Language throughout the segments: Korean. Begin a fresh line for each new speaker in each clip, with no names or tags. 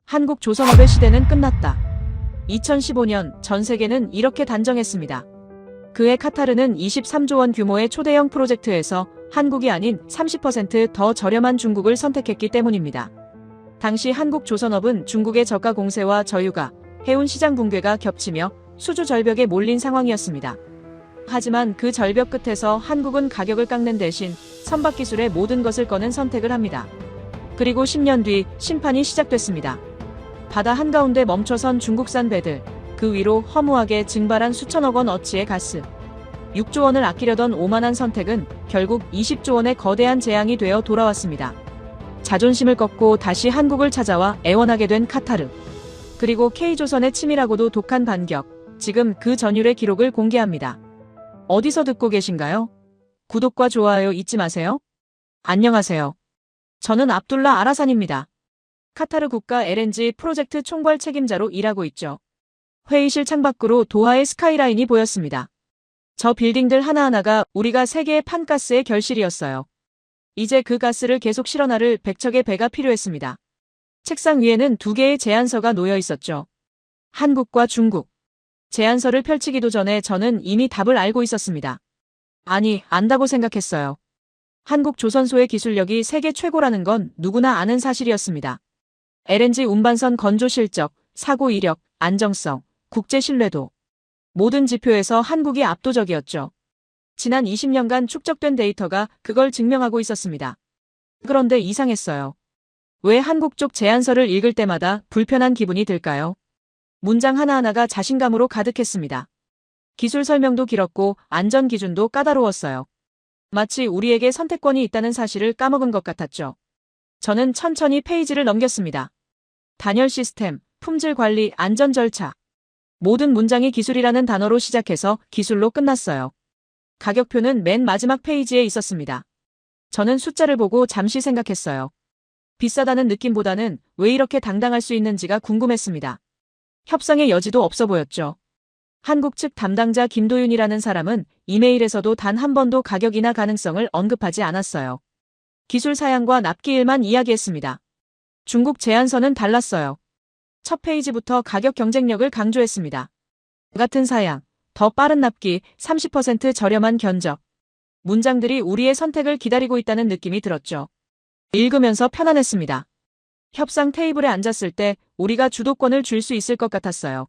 한국 조선업의 시대는 끝났다. 2015년 전 세계는 이렇게 단정했습니다. 그해 카타르는 23조 원 규모의 초대형 프로젝트에서 한국이 아닌 30% 더 저렴한 중국을 선택했기 때문입니다. 당시 한국 조선업은 중국의 저가 공세와 저유가, 해운 시장 붕괴가 겹치며 수주 절벽에 몰린 상황이었습니다. 하지만 그 절벽 끝에서 한국은 가격을 깎는 대신 선박 기술의 모든 것을 꺼낸 선택을 합니다. 그리고 10년 뒤 심판이 시작됐습니다. 바다 한가운데 멈춰선 중국산 배들, 그 위로 허무하게 증발한 수천억 원 어치의 가스. 6조 원을 아끼려던 오만한 선택은 결국 20조 원의 거대한 재앙이 되어 돌아왔습니다. 자존심을 꺾고 다시 한국을 찾아와 애원하게 된 카타르. 그리고 K조선의 치밀하고도 독한 반격, 지금 그 전율의 기록을 공개합니다. 어디서 듣고 계신가요? 구독과 좋아요 잊지 마세요. 안녕하세요. 저는 압둘라 아라산입니다. 카타르 국가 LNG 프로젝트 총괄 책임자로 일하고 있죠. 회의실 창밖으로 도하의 스카이라인이 보였습니다. 저 빌딩들 하나하나가 우리가 세계의 판가스의 결실이었어요. 이제 그 가스를 계속 실어나를 100척의 배가 필요했습니다. 책상 위에는 2개의 제안서가 놓여 있었죠. 한국과 중국. 제안서를 펼치기도 전에 저는 이미 답을 알고 있었습니다. 아니, 안다고 생각했어요. 한국 조선소의 기술력이 세계 최고라는 건 누구나 아는 사실이었습니다. LNG 운반선 건조 실적, 사고 이력, 안정성, 국제 신뢰도. 모든 지표에서 한국이 압도적이었죠. 지난 20년간 축적된 데이터가 그걸 증명하고 있었습니다. 그런데 이상했어요. 왜 한국 쪽 제안서를 읽을 때마다 불편한 기분이 들까요? 문장 하나하나가 자신감으로 가득했습니다. 기술 설명도 길었고 안전 기준도 까다로웠어요. 마치 우리에게 선택권이 있다는 사실을 까먹은 것 같았죠. 저는 천천히 페이지를 넘겼습니다. 단열 시스템, 품질 관리, 안전 절차. 모든 문장이 기술이라는 단어로 시작해서 기술로 끝났어요. 가격표는 맨 마지막 페이지에 있었습니다. 저는 숫자를 보고 잠시 생각했어요. 비싸다는 느낌보다는 왜 이렇게 당당할 수 있는지가 궁금했습니다. 협상의 여지도 없어 보였죠. 한국 측 담당자 김도윤이라는 사람은 이메일에서도 단 한 번도 가격이나 가능성을 언급하지 않았어요. 기술 사양과 납기일만 이야기했습니다. 중국 제안서는 달랐어요. 첫 페이지부터 가격 경쟁력을 강조했습니다. 같은 사양, 더 빠른 납기, 30% 저렴한 견적. 문장들이 우리의 선택을 기다리고 있다는 느낌이 들었죠. 읽으면서 편안했습니다. 협상 테이블에 앉았을 때 우리가 주도권을 줄 수 있을 것 같았어요.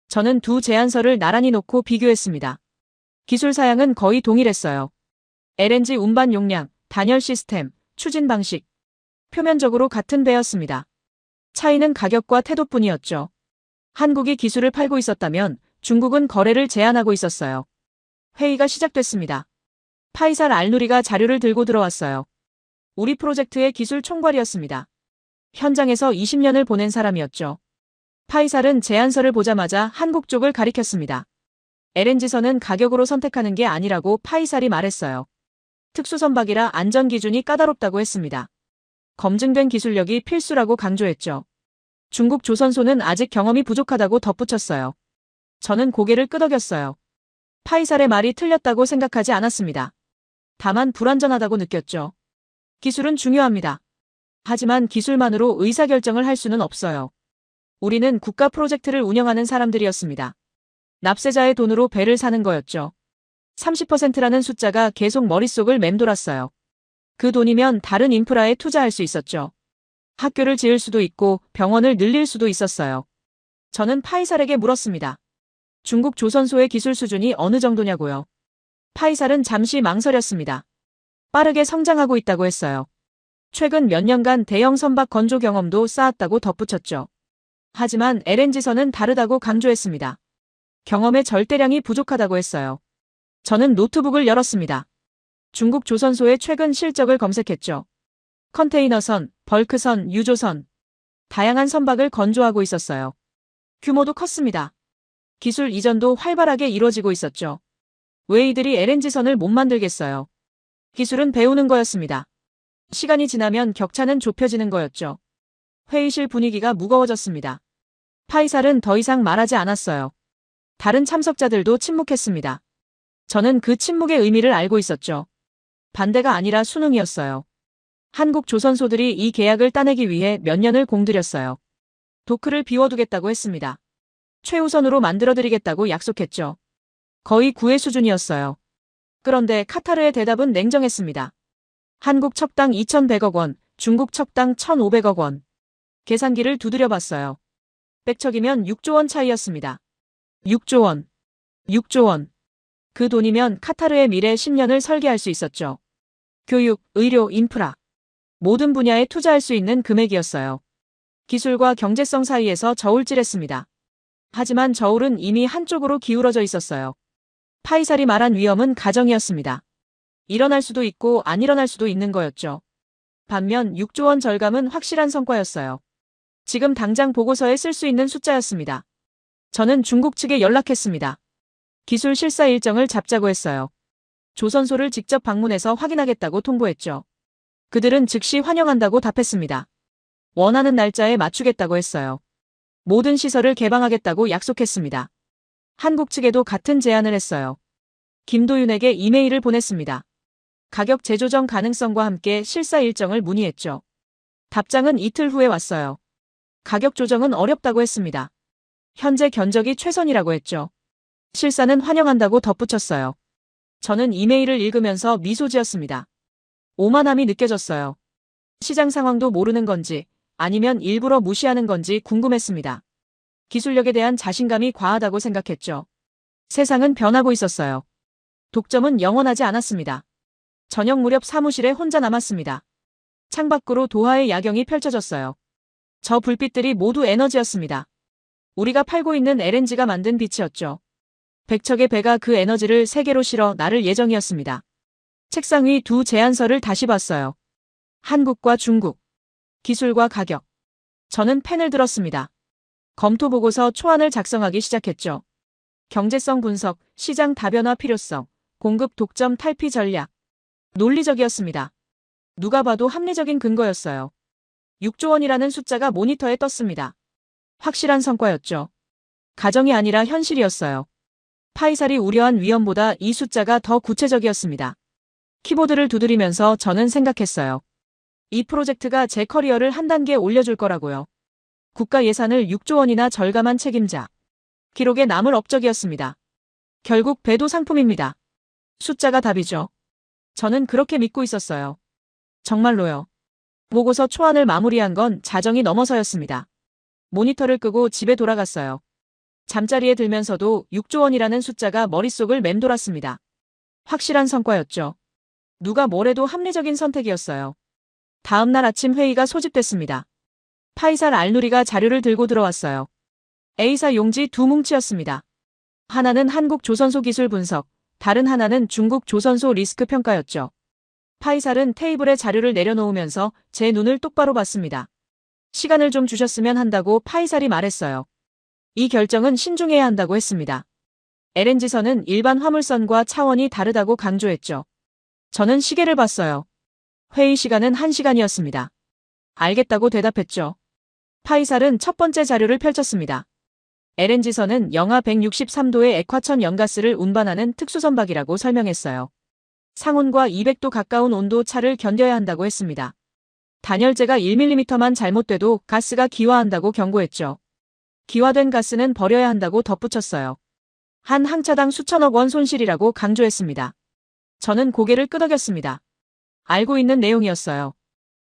저는 두 제안서를 나란히 놓고 비교했습니다. 기술 사양은 거의 동일했어요. LNG 운반 용량, 단열 시스템, 추진 방식. 표면적으로 같은 배였습니다. 차이는 가격과 태도뿐이었죠. 한국이 기술을 팔고 있었다면 중국은 거래를 제한하고 있었어요. 회의가 시작됐습니다. 파이살 알누리가 자료를 들고 들어왔어요. 우리 프로젝트의 기술 총괄이었습니다. 현장에서 20년을 보낸 사람이었죠. 파이살은 제안서를 보자마자 한국 쪽을 가리켰습니다. LNG선은 가격으로 선택하는 게 아니라고 파이살이 말했어요. 특수선박이라 안전기준이 까다롭다고 했습니다. 검증된 기술력이 필수라고 강조했죠. 중국 조선소는 아직 경험이 부족하다고 덧붙였어요. 저는 고개를 끄덕였어요. 파이살의 말이 틀렸다고 생각하지 않았습니다. 다만 불완전하다고 느꼈죠. 기술은 중요합니다. 하지만 기술만으로 의사결정을 할 수는 없어요. 우리는 국가 프로젝트를 운영하는 사람들이었습니다. 납세자의 돈으로 배를 사는 거였죠. 30%라는 숫자가 계속 머릿속을 맴돌았어요. 그 돈이면 다른 인프라에 투자할 수 있었죠. 학교를 지을 수도 있고 병원을 늘릴 수도 있었어요. 저는 파이살에게 물었습니다. 중국 조선소의 기술 수준이 어느 정도냐고요. 파이살은 잠시 망설였습니다. 빠르게 성장하고 있다고 했어요. 최근 몇 년간 대형 선박 건조 경험도 쌓았다고 덧붙였죠. 하지만 LNG선은 다르다고 강조했습니다. 경험의 절대량이 부족하다고 했어요. 저는 노트북을 열었습니다. 중국 조선소의 최근 실적을 검색했죠. 컨테이너선, 벌크선, 유조선. 다양한 선박을 건조하고 있었어요. 규모도 컸습니다. 기술 이전도 활발하게 이루어지고 있었죠. 왜 이들이 LNG선을 못 만들겠어요? 기술은 배우는 거였습니다. 시간이 지나면 격차는 좁혀지는 거였죠. 회의실 분위기가 무거워졌습니다. 파이살은 더 이상 말하지 않았어요. 다른 참석자들도 침묵했습니다. 저는 그 침묵의 의미를 알고 있었죠. 반대가 아니라 순응이었어요. 한국 조선소들이 이 계약을 따내기 위해 몇 년을 공들였어요. 도크를 비워두겠다고 했습니다. 최우선으로 만들어드리겠다고 약속했죠. 거의 구애 수준이었어요. 그런데 카타르의 대답은 냉정했습니다. 한국 첩당 2,100억 원, 중국 첩당 1,500억 원. 계산기를 두드려봤어요. 백척이면 6조 원 차이였습니다. 6조 원. 6조 원. 그 돈이면 카타르의 미래 10년을 설계할 수 있었죠. 교육, 의료, 인프라. 모든 분야에 투자할 수 있는 금액이었어요. 기술과 경제성 사이에서 저울질했습니다. 하지만 저울은 이미 한쪽으로 기울어져 있었어요. 파이살이 말한 위험은 가정이었습니다. 일어날 수도 있고 안 일어날 수도 있는 거였죠. 반면 6조 원 절감은 확실한 성과였어요. 지금 당장 보고서에 쓸 수 있는 숫자였습니다. 저는 중국 측에 연락했습니다. 기술 실사 일정을 잡자고 했어요. 조선소를 직접 방문해서 확인하겠다고 통보했죠. 그들은 즉시 환영한다고 답했습니다. 원하는 날짜에 맞추겠다고 했어요. 모든 시설을 개방하겠다고 약속했습니다. 한국 측에도 같은 제안을 했어요. 김도윤에게 이메일을 보냈습니다. 가격 재조정 가능성과 함께 실사 일정을 문의했죠. 답장은 이틀 후에 왔어요. 가격 조정은 어렵다고 했습니다. 현재 견적이 최선이라고 했죠. 실사는 환영한다고 덧붙였어요. 저는 이메일을 읽으면서 미소 지었습니다. 오만함이 느껴졌어요. 시장 상황도 모르는 건지 아니면 일부러 무시하는 건지 궁금했습니다. 기술력에 대한 자신감이 과하다고 생각했죠. 세상은 변하고 있었어요. 독점은 영원하지 않았습니다. 저녁 무렵 사무실에 혼자 남았습니다. 창밖으로 도하의 야경이 펼쳐졌어요. 저 불빛들이 모두 에너지였습니다. 우리가 팔고 있는 LNG가 만든 빛이었죠. 백척의 배가 그 에너지를 세계로 실어 나를 예정이었습니다. 책상 위 두 제안서를 다시 봤어요. 한국과 중국. 기술과 가격. 저는 펜을 들었습니다. 검토 보고서 초안을 작성하기 시작했죠. 경제성 분석, 시장 다변화 필요성, 공급 독점 탈피 전략. 논리적이었습니다. 누가 봐도 합리적인 근거였어요. 6조 원이라는 숫자가 모니터에 떴습니다. 확실한 성과였죠. 가정이 아니라 현실이었어요. 파이살이 우려한 위험보다 이 숫자가 더 구체적이었습니다. 키보드를 두드리면서 저는 생각했어요. 이 프로젝트가 제 커리어를 한 단계 올려줄 거라고요. 국가 예산을 6조 원이나 절감한 책임자. 기록에 남을 업적이었습니다. 결국 배도 상품입니다. 숫자가 답이죠. 저는 그렇게 믿고 있었어요. 정말로요. 보고서 초안을 마무리한 건 자정이 넘어서였습니다. 모니터를 끄고 집에 돌아갔어요. 잠자리에 들면서도 6조 원이라는 숫자가 머릿속을 맴돌았습니다. 확실한 성과였죠. 누가 뭐래도 합리적인 선택이었어요. 다음 날 아침 회의가 소집됐습니다. 파이살 알누리가 자료를 들고 들어왔어요. A사 용지 두 뭉치였습니다. 하나는 한국 조선소 기술 분석, 다른 하나는 중국 조선소 리스크 평가였죠. 파이살은 테이블에 자료를 내려놓으면서 제 눈을 똑바로 봤습니다. 시간을 좀 주셨으면 한다고 파이살이 말했어요. 이 결정은 신중해야 한다고 했습니다. LNG선은 일반 화물선과 차원이 다르다고 강조했죠. 저는 시계를 봤어요. 회의 시간은 1시간이었습니다. 알겠다고 대답했죠. 파이살은 첫 번째 자료를 펼쳤습니다. LNG선은 영하 163도의 액화천 연가스를 운반하는 특수선박이라고 설명했어요. 상온과 200도 가까운 온도 차를 견뎌야 한다고 했습니다. 단열재가 1mm만 잘못돼도 가스가 기화한다고 경고했죠. 기화된 가스는 버려야 한다고 덧붙였어요. 한 항차당 수천억 원 손실이라고 강조했습니다. 저는 고개를 끄덕였습니다. 알고 있는 내용이었어요.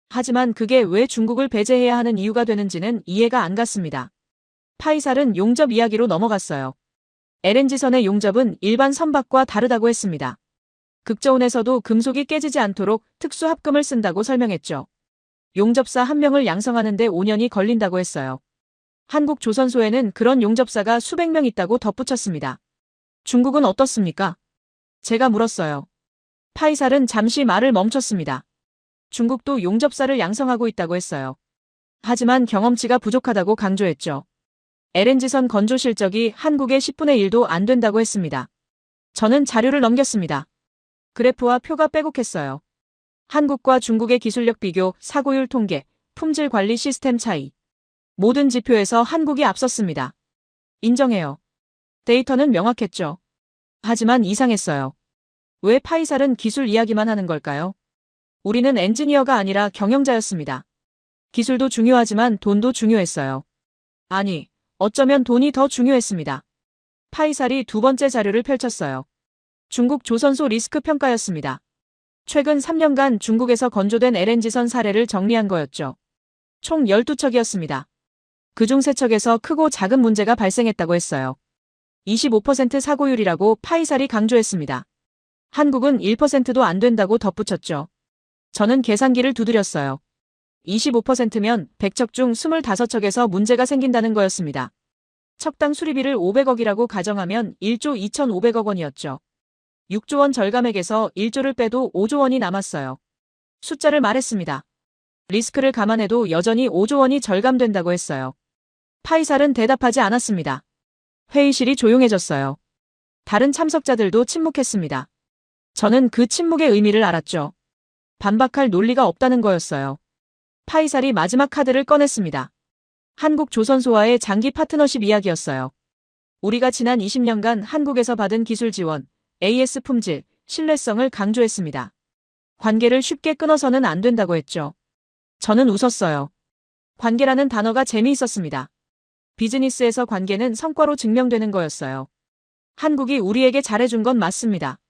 하지만 그게 왜 중국을 배제해야 하는 이유가 되는지는 이해가 안 갔습니다. 파이살은 용접 이야기로 넘어갔어요. LNG선의 용접은 일반 선박과 다르다고 했습니다. 극저온에서도 금속이 깨지지 않도록 특수 합금을 쓴다고 설명했죠. 용접사 한 명을 양성하는 데 5년이 걸린다고 했어요. 한국 조선소에는 그런 용접사가 수백 명 있다고 덧붙였습니다. 중국은 어떻습니까? 제가 물었어요. 파이살은 잠시 말을 멈췄습니다. 중국도 용접사를 양성하고 있다고 했어요. 하지만 경험치가 부족하다고 강조했죠. LNG선 건조 실적이 한국의 10분의 1도 안 된다고 했습니다. 저는 자료를 넘겼습니다. 그래프와 표가 빼곡했어요. 한국과 중국의 기술력 비교, 사고율 통계, 품질 관리 시스템 차이. 모든 지표에서 한국이 앞섰습니다. 인정해요. 데이터는 명확했죠. 하지만 이상했어요. 왜 파이살은 기술 이야기만 하는 걸까요? 우리는 엔지니어가 아니라 경영자였습니다. 기술도 중요하지만 돈도 중요했어요. 아니, 어쩌면 돈이 더 중요했습니다. 파이살이 두 번째 자료를 펼쳤어요. 중국 조선소 리스크 평가였습니다. 최근 3년간 중국에서 건조된 LNG선 사례를 정리한 거였죠. 총 12척이었습니다. 그중 3척에서 크고 작은 문제가 발생했다고 했어요. 25% 사고율이라고 파이살이 강조했습니다. 한국은 1%도 안 된다고 덧붙였죠. 저는 계산기를 두드렸어요. 25%면 100척 중 25척에서 문제가 생긴다는 거였습니다. 척당 수리비를 500억이라고 가정하면 1조 2,500억 원이었죠. 6조 원 절감액에서 1조를 빼도 5조 원이 남았어요. 숫자를 말했습니다. 리스크를 감안해도 여전히 5조 원이 절감된다고 했어요. 파이살은 대답하지 않았습니다. 회의실이 조용해졌어요. 다른 참석자들도 침묵했습니다. 저는 그 침묵의 의미를 알았죠. 반박할 논리가 없다는 거였어요. 파이살이 마지막 카드를 꺼냈습니다. 한국 조선소와의 장기 파트너십 이야기였어요. 우리가 지난 20년간 한국에서 받은 기술 지원, AS 품질, 신뢰성을 강조했습니다. 관계를 쉽게 끊어서는 안 된다고 했죠. 저는 웃었어요. 관계라는 단어가 재미있었습니다. 비즈니스에서 관계는 성과로 증명되는 거였어요. 한국이 우리에게 잘해준 건 맞습니다.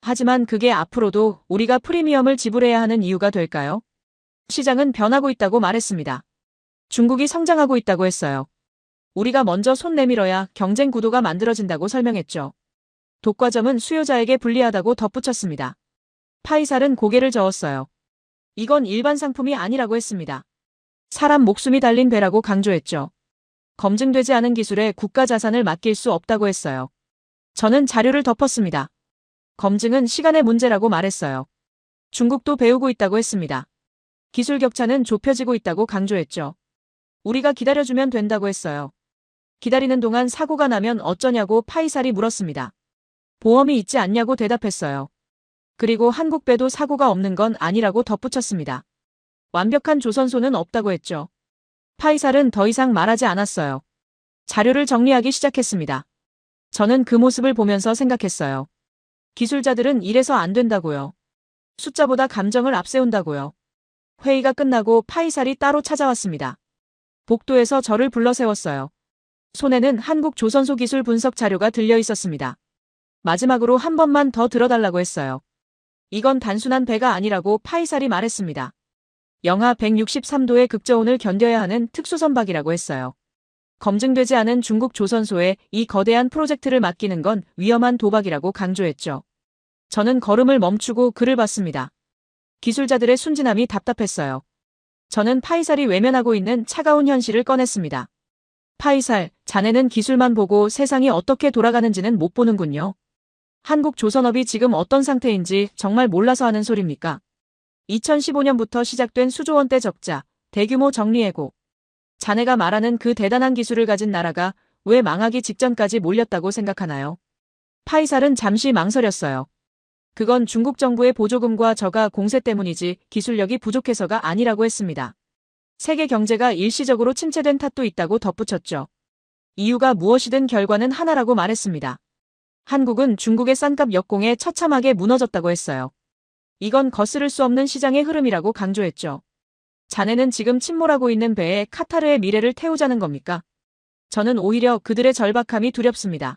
하지만 그게 앞으로도 우리가 프리미엄을 지불해야 하는 이유가 될까요? 시장은 변하고 있다고 말했습니다. 중국이 성장하고 있다고 했어요. 우리가 먼저 손 내밀어야 경쟁 구도가 만들어진다고 설명했죠. 독과점은 수요자에게 불리하다고 덧붙였습니다. 파이살은 고개를 저었어요. 이건 일반 상품이 아니라고 했습니다. 사람 목숨이 달린 배라고 강조했죠. 검증되지 않은 기술에 국가 자산을 맡길 수 없다고 했어요. 저는 자료를 덮었습니다. 검증은 시간의 문제라고 말했어요. 중국도 배우고 있다고 했습니다. 기술 격차는 좁혀지고 있다고 강조했죠. 우리가 기다려주면 된다고 했어요. 기다리는 동안 사고가 나면 어쩌냐고 파이살이 물었습니다. 보험이 있지 않냐고 대답했어요. 그리고 한국 배도 사고가 없는 건 아니라고 덧붙였습니다. 완벽한 조선소는 없다고 했죠. 파이살은 더 이상 말하지 않았어요. 자료를 정리하기 시작했습니다. 저는 그 모습을 보면서 생각했어요. 기술자들은 이래서 안 된다고요. 숫자보다 감정을 앞세운다고요. 회의가 끝나고 파이살이 따로 찾아왔습니다. 복도에서 저를 불러 세웠어요. 손에는 한국 조선소 기술 분석 자료가 들려 있었습니다. 마지막으로 한 번만 더 들어달라고 했어요. 이건 단순한 배가 아니라고 파이살이 말했습니다. 영하 163도의 극저온을 견뎌야 하는 특수선박이라고 했어요. 검증되지 않은 중국 조선소에 이 거대한 프로젝트를 맡기는 건 위험한 도박이라고 강조했죠. 저는 걸음을 멈추고 그를 봤습니다. 기술자들의 순진함이 답답했어요. 저는 파이살이 외면하고 있는 차가운 현실을 꺼냈습니다. 파이살, 자네는 기술만 보고 세상이 어떻게 돌아가는지는 못 보는군요. 한국 조선업이 지금 어떤 상태인지 정말 몰라서 하는 소리입니까? 2015년부터 시작된 수조 원대 적자, 대규모 정리해고. 자네가 말하는 그 대단한 기술을 가진 나라가 왜 망하기 직전까지 몰렸다고 생각하나요? 파이살은 잠시 망설였어요. 그건 중국 정부의 보조금과 저가 공세 때문이지 기술력이 부족해서가 아니라고 했습니다. 세계 경제가 일시적으로 침체된 탓도 있다고 덧붙였죠. 이유가 무엇이든 결과는 하나라고 말했습니다. 한국은 중국의 싼값 역공에 처참하게 무너졌다고 했어요. 이건 거스를 수 없는 시장의 흐름이라고 강조했죠. 자네는 지금 침몰하고 있는 배에 카타르의 미래를 태우자는 겁니까? 저는 오히려 그들의 절박함이 두렵습니다.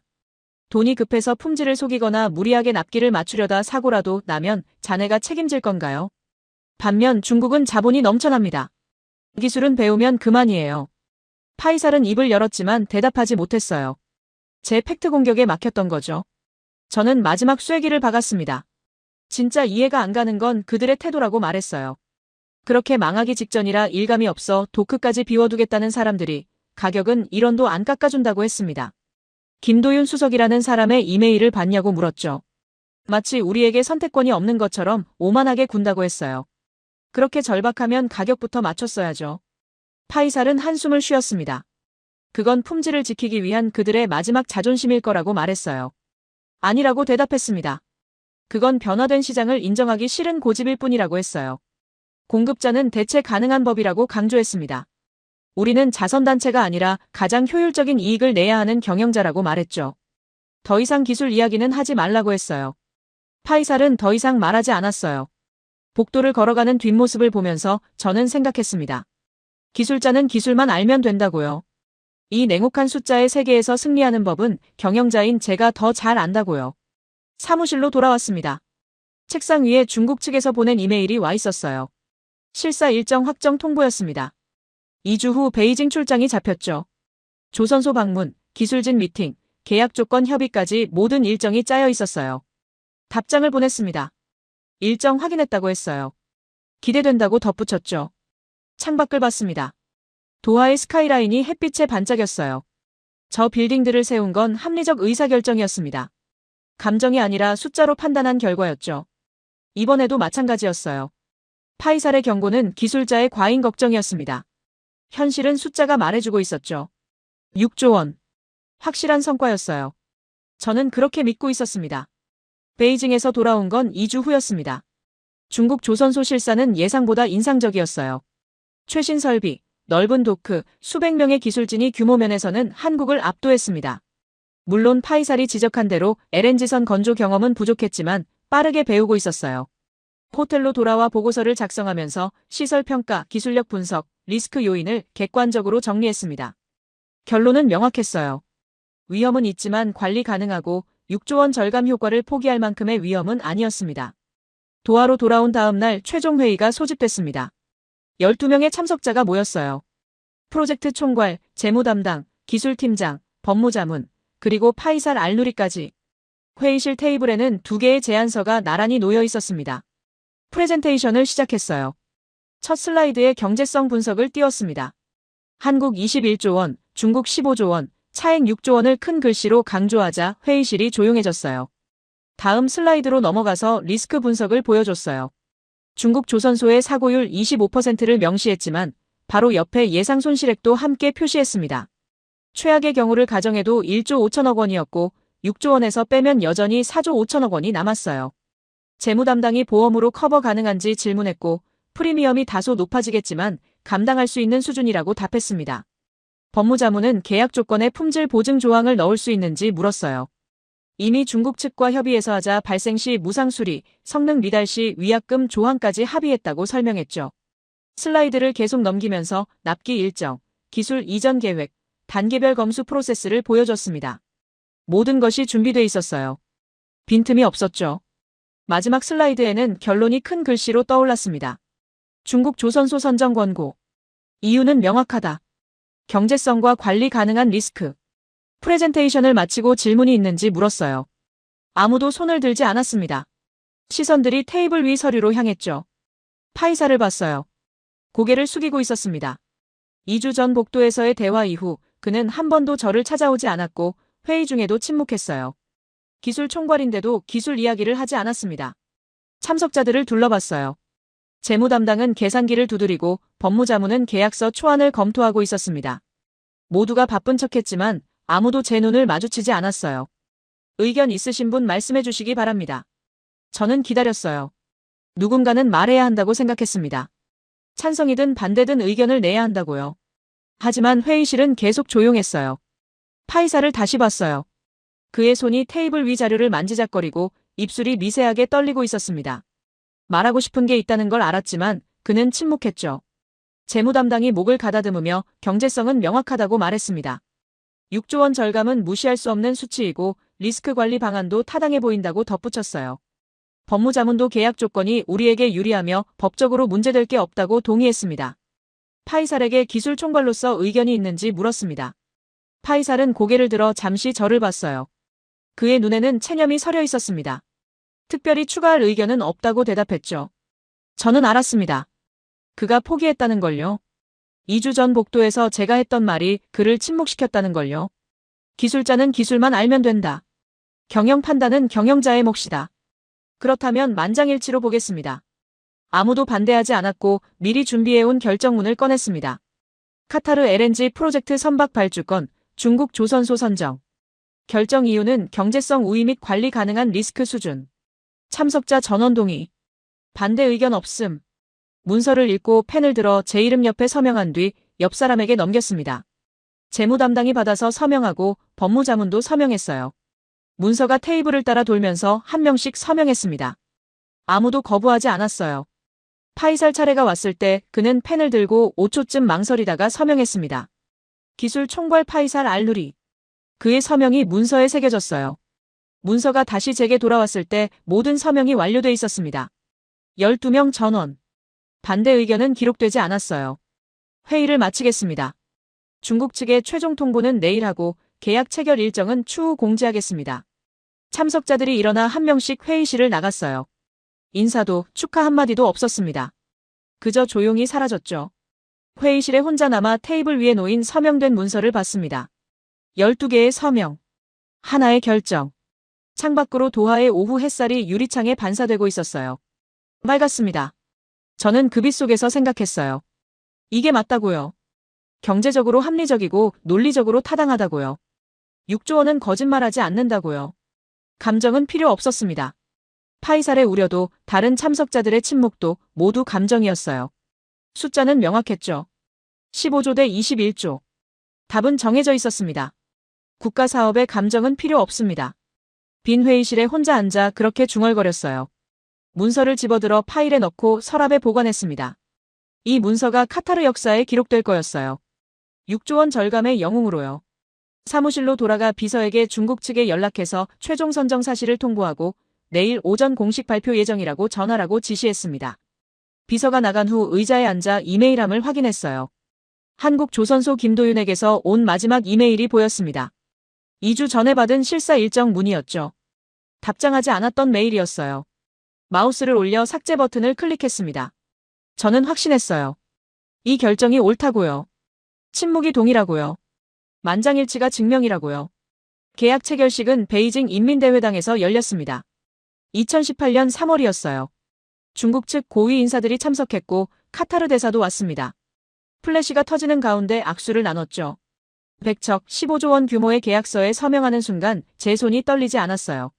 돈이 급해서 품질을 속이거나 무리하게 납기를 맞추려다 사고라도 나면 자네가 책임질 건가요? 반면 중국은 자본이 넘쳐납니다. 기술은 배우면 그만이에요. 파이살은 입을 열었지만 대답하지 못했어요. 제 팩트 공격에 막혔던 거죠. 저는 마지막 쐐기를 박았습니다. 진짜 이해가 안 가는 건 그들의 태도라고 말했어요. 그렇게 망하기 직전이라 일감이 없어 도크까지 비워두겠다는 사람들이 가격은 1원도 안 깎아준다고 했습니다. 김도윤 수석이라는 사람의 이메일을 봤냐고 물었죠. 마치 우리에게 선택권이 없는 것처럼 오만하게 군다고 했어요. 그렇게 절박하면 가격부터 맞췄어야죠. 파이살은 한숨을 쉬었습니다. 그건 품질을 지키기 위한 그들의 마지막 자존심일 거라고 말했어요. 아니라고 대답했습니다. 그건 변화된 시장을 인정하기 싫은 고집일 뿐이라고 했어요. 공급자는 대체 가능한 법이라고 강조했습니다. 우리는 자선단체가 아니라 가장 효율적인 이익을 내야 하는 경영자라고 말했죠. 더 이상 기술 이야기는 하지 말라고 했어요. 파이살은 더 이상 말하지 않았어요. 복도를 걸어가는 뒷모습을 보면서 저는 생각했습니다. 기술자는 기술만 알면 된다고요. 이 냉혹한 숫자의 세계에서 승리하는 법은 경영자인 제가 더 잘 안다고요. 사무실로 돌아왔습니다. 책상 위에 중국 측에서 보낸 이메일이 와 있었어요. 실사 일정 확정 통보였습니다. 2주 후 베이징 출장이 잡혔죠. 조선소 방문, 기술진 미팅, 계약 조건 협의까지 모든 일정이 짜여 있었어요. 답장을 보냈습니다. 일정 확인했다고 했어요. 기대된다고 덧붙였죠. 창밖을 봤습니다. 도하의 스카이라인이 햇빛에 반짝였어요. 저 빌딩들을 세운 건 합리적 의사결정이었습니다. 감정이 아니라 숫자로 판단한 결과였죠. 이번에도 마찬가지였어요. 파이살의 경고는 기술자의 과잉 걱정이었습니다. 현실은 숫자가 말해주고 있었죠. 6조 원. 확실한 성과였어요. 저는 그렇게 믿고 있었습니다. 베이징에서 돌아온 건 2주 후였습니다. 중국 조선소 실사는 예상보다 인상적이었어요. 최신 설비, 넓은 도크, 수백 명의 기술진이 규모 면에서는 한국을 압도했습니다. 물론 파이살이 지적한 대로 LNG선 건조 경험은 부족했지만 빠르게 배우고 있었어요. 호텔로 돌아와 보고서를 작성하면서 시설 평가, 기술력 분석, 리스크 요인을 객관적으로 정리했습니다. 결론은 명확했어요. 위험은 있지만 관리 가능하고 6조 원 절감 효과를 포기할 만큼의 위험은 아니었습니다. 도하로 돌아온 다음 날 최종 회의가 소집됐습니다. 12명의 참석자가 모였어요. 프로젝트 총괄, 재무 담당, 기술팀장, 법무자문, 그리고 파이살 알누리까지. 회의실 테이블에는 2개의 제안서가 나란히 놓여 있었습니다. 프레젠테이션을 시작했어요. 첫 슬라이드에 경제성 분석을 띄웠습니다. 한국 21조 원, 중국 15조 원, 차액 6조 원을 큰 글씨로 강조하자 회의실이 조용해졌어요. 다음 슬라이드로 넘어가서 리스크 분석을 보여줬어요. 중국 조선소의 사고율 25%를 명시했지만 바로 옆에 예상 손실액도 함께 표시했습니다. 최악의 경우를 가정해도 1조 5천억 원이었고 6조 원에서 빼면 여전히 4조 5천억 원이 남았어요. 재무 담당이 보험으로 커버 가능한지 질문했고 프리미엄이 다소 높아지겠지만 감당할 수 있는 수준이라고 답했습니다. 법무자문은 계약 조건에 품질 보증 조항을 넣을 수 있는지 물었어요. 이미 중국 측과 협의해서 하자 발생 시 무상 수리, 성능 미달 시 위약금 조항까지 합의했다고 설명했죠. 슬라이드를 계속 넘기면서 납기 일정, 기술 이전 계획, 단계별 검수 프로세스를 보여줬습니다. 모든 것이 준비돼 있었어요. 빈틈이 없었죠. 마지막 슬라이드에는 결론이 큰 글씨로 떠올랐습니다. 중국 조선소 선정 권고. 이유는 명확하다. 경제성과 관리 가능한 리스크. 프레젠테이션을 마치고 질문이 있는지 물었어요. 아무도 손을 들지 않았습니다. 시선들이 테이블 위 서류로 향했죠. 파이사를 봤어요. 고개를 숙이고 있었습니다. 2주 전 복도에서의 대화 이후 그는 한 번도 저를 찾아오지 않았고 회의 중에도 침묵했어요. 기술 총괄인데도 기술 이야기를 하지 않았습니다. 참석자들을 둘러봤어요. 재무 담당은 계산기를 두드리고 법무자문은 계약서 초안을 검토하고 있었습니다. 모두가 바쁜 척했지만 아무도 제 눈을 마주치지 않았어요. 의견 있으신 분 말씀해 주시기 바랍니다. 저는 기다렸어요. 누군가는 말해야 한다고 생각했습니다. 찬성이든 반대든 의견을 내야 한다고요. 하지만 회의실은 계속 조용했어요. 파이사를 다시 봤어요. 그의 손이 테이블 위 자료를 만지작거리고 입술이 미세하게 떨리고 있었습니다. 말하고 싶은 게 있다는 걸 알았지만 그는 침묵했죠. 재무 담당이 목을 가다듬으며 경제성은 명확하다고 말했습니다. 6조 원 절감은 무시할 수 없는 수치이고 리스크 관리 방안도 타당해 보인다고 덧붙였어요. 법무자문도 계약 조건이 우리에게 유리하며 법적으로 문제될 게 없다고 동의했습니다. 파이살에게 기술 총괄로서 의견이 있는지 물었습니다. 파이살은 고개를 들어 잠시 저를 봤어요. 그의 눈에는 체념이 서려 있었습니다. 특별히 추가할 의견은 없다고 대답했죠. 저는 알았습니다. 그가 포기했다는 걸요. 2주 전 복도에서 제가 했던 말이 그를 침묵시켰다는 걸요. 기술자는 기술만 알면 된다. 경영 판단은 경영자의 몫이다. 그렇다면 만장일치로 보겠습니다. 아무도 반대하지 않았고 미리 준비해온 결정문을 꺼냈습니다. 카타르 LNG 프로젝트 선박 발주권, 중국 조선소 선정. 결정 이유는 경제성 우위 및 관리 가능한 리스크 수준. 참석자 전원 동의. 반대 의견 없음. 문서를 읽고 펜을 들어 제 이름 옆에 서명한 뒤 옆 사람에게 넘겼습니다. 재무 담당이 받아서 서명하고 법무자문도 서명했어요. 문서가 테이블을 따라 돌면서 한 명씩 서명했습니다. 아무도 거부하지 않았어요. 파이살 차례가 왔을 때 그는 펜을 들고 5초쯤 망설이다가 서명했습니다. 기술 총괄 파이살 알누리. 그의 서명이 문서에 새겨졌어요. 문서가 다시 제게 돌아왔을 때 모든 서명이 완료돼 있었습니다. 12명 전원. 반대 의견은 기록되지 않았어요. 회의를 마치겠습니다. 중국 측의 최종 통보는 내일 하고 계약 체결 일정은 추후 공지하겠습니다. 참석자들이 일어나 한 명씩 회의실을 나갔어요. 인사도 축하 한마디도 없었습니다. 그저 조용히 사라졌죠. 회의실에 혼자 남아 테이블 위에 놓인 서명된 문서를 봤습니다. 12개의 서명. 하나의 결정. 창밖으로 도하의 오후 햇살이 유리창에 반사되고 있었어요. 맑았습니다. 저는 그 빛 속에서 생각했어요. 이게 맞다고요. 경제적으로 합리적이고 논리적으로 타당하다고요. 6조 원은 거짓말하지 않는다고요. 감정은 필요 없었습니다. 파이살의 우려도 다른 참석자들의 침묵도 모두 감정이었어요. 숫자는 명확했죠. 15조 대 21조. 답은 정해져 있었습니다. 국가 사업에 감정은 필요 없습니다. 빈 회의실에 혼자 앉아 그렇게 중얼거렸어요. 문서를 집어들어 파일에 넣고 서랍에 보관했습니다. 이 문서가 카타르 역사에 기록될 거였어요. 6조 원 절감의 영웅으로요. 사무실로 돌아가 비서에게 중국 측에 연락해서 최종 선정 사실을 통보하고 내일 오전 공식 발표 예정이라고 전하라고 지시했습니다. 비서가 나간 후 의자에 앉아 이메일함을 확인했어요. 한국조선소 김도윤에게서 온 마지막 이메일이 보였습니다. 2주 전에 받은 실사 일정 문의였죠. 답장하지 않았던 메일이었어요. 마우스를 올려 삭제 버튼을 클릭했습니다. 저는 확신했어요. 이 결정이 옳다고요. 침묵이 동의라고요. 만장일치가 증명이라고요. 계약 체결식은 베이징 인민대회당에서 열렸습니다. 2018년 3월이었어요. 중국 측 고위 인사들이 참석했고 카타르 대사도 왔습니다. 플래시가 터지는 가운데 악수를 나눴죠. 100척 15조 원 규모의 계약서에 서명하는 순간 제 손이 떨리지 않았어요.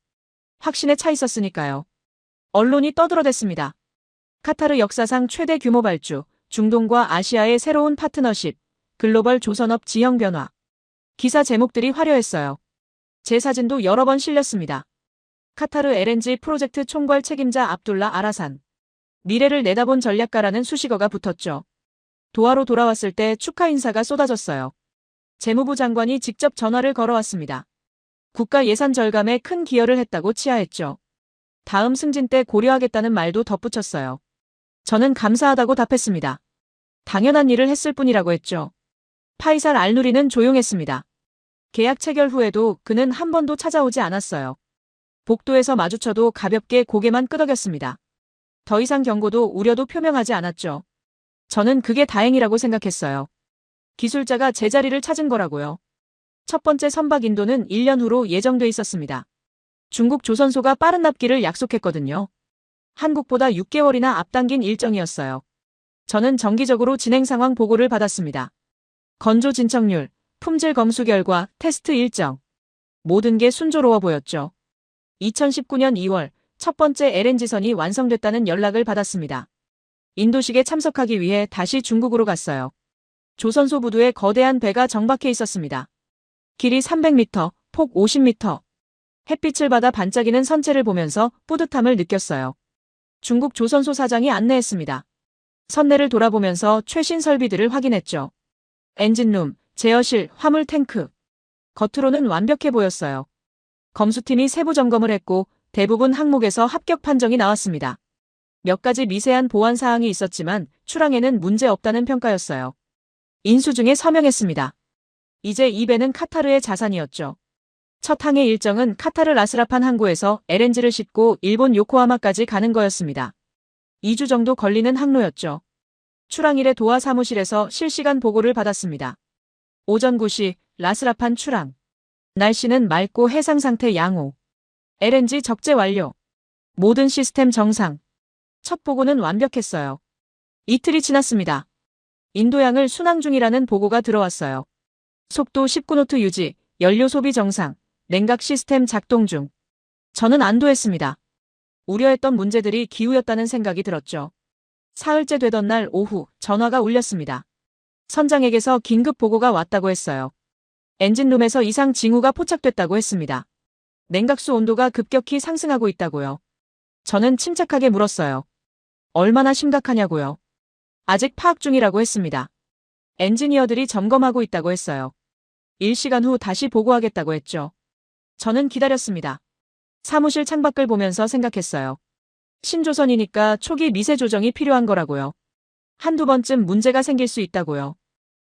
확신에 차 있었으니까요. 언론이 떠들어댔습니다. 카타르 역사상 최대 규모 발주, 중동과 아시아의 새로운 파트너십, 글로벌 조선업 지형 변화. 기사 제목들이 화려했어요. 제 사진도 여러 번 실렸습니다. 카타르 LNG 프로젝트 총괄 책임자 압둘라 아라산. 미래를 내다본 전략가라는 수식어가 붙었죠. 도하로 돌아왔을 때 축하 인사가 쏟아졌어요. 재무부 장관이 직접 전화를 걸어왔습니다. 국가 예산 절감에 큰 기여를 했다고 치하했죠. 다음 승진 때 고려하겠다는 말도 덧붙였어요. 저는 감사하다고 답했습니다. 당연한 일을 했을 뿐이라고 했죠. 파이살 알누리는 조용했습니다. 계약 체결 후에도 그는 한 번도 찾아오지 않았어요. 복도에서 마주쳐도 가볍게 고개만 끄덕였습니다. 더 이상 경고도 우려도 표명하지 않았죠. 저는 그게 다행이라고 생각했어요. 기술자가 제자리를 찾은 거라고요. 첫 번째 선박 인도는 1년 후로 예정돼 있었습니다. 중국 조선소가 빠른 납기를 약속했거든요. 한국보다 6개월이나 앞당긴 일정이었어요. 저는 정기적으로 진행 상황 보고를 받았습니다. 건조 진척률, 품질 검수 결과, 테스트 일정. 모든 게 순조로워 보였죠. 2019년 2월 첫 번째 LNG선이 완성됐다는 연락을 받았습니다. 인도식에 참석하기 위해 다시 중국으로 갔어요. 조선소 부두에 거대한 배가 정박해 있었습니다. 길이 300m, 폭 50m. 햇빛을 받아 반짝이는 선체를 보면서 뿌듯함을 느꼈어요. 중국 조선소 사장이 안내했습니다. 선내를 돌아보면서 최신 설비들을 확인했죠. 엔진룸, 제어실, 화물 탱크. 겉으로는 완벽해 보였어요. 검수팀이 세부 점검을 했고 대부분 항목에서 합격 판정이 나왔습니다. 몇 가지 미세한 보완 사항이 있었지만 출항에는 문제 없다는 평가였어요. 인수중에 서명했습니다. 이제 이 배는 카타르의 자산이었죠. 첫 항해 일정은 카타르 라스라판 항구에서 LNG를 싣고 일본 요코하마까지 가는 거였습니다. 2주 정도 걸리는 항로였죠. 출항일에 도하 사무실에서 실시간 보고를 받았습니다. 오전 9시 라스라판 출항. 날씨는 맑고 해상 상태 양호. LNG 적재 완료. 모든 시스템 정상. 첫 보고는 완벽했어요. 이틀이 지났습니다. 인도양을 순항 중이라는 보고가 들어왔어요. 속도 19노트 유지, 연료 소비 정상, 냉각 시스템 작동 중. 저는 안도했습니다. 우려했던 문제들이 기우였다는 생각이 들었죠. 사흘째 되던 날 오후 전화가 울렸습니다. 선장에게서 긴급 보고가 왔다고 했어요. 엔진룸에서 이상 징후가 포착됐다고 했습니다. 냉각수 온도가 급격히 상승하고 있다고요. 저는 침착하게 물었어요. 얼마나 심각하냐고요. 아직 파악 중이라고 했습니다. 엔지니어들이 점검하고 있다고 했어요. 1시간 후 다시 보고하겠다고 했죠. 저는 기다렸습니다. 사무실 창밖을 보면서 생각했어요. 신조선이니까 초기 미세 조정이 필요한 거라고요. 한두 번쯤 문제가 생길 수 있다고요.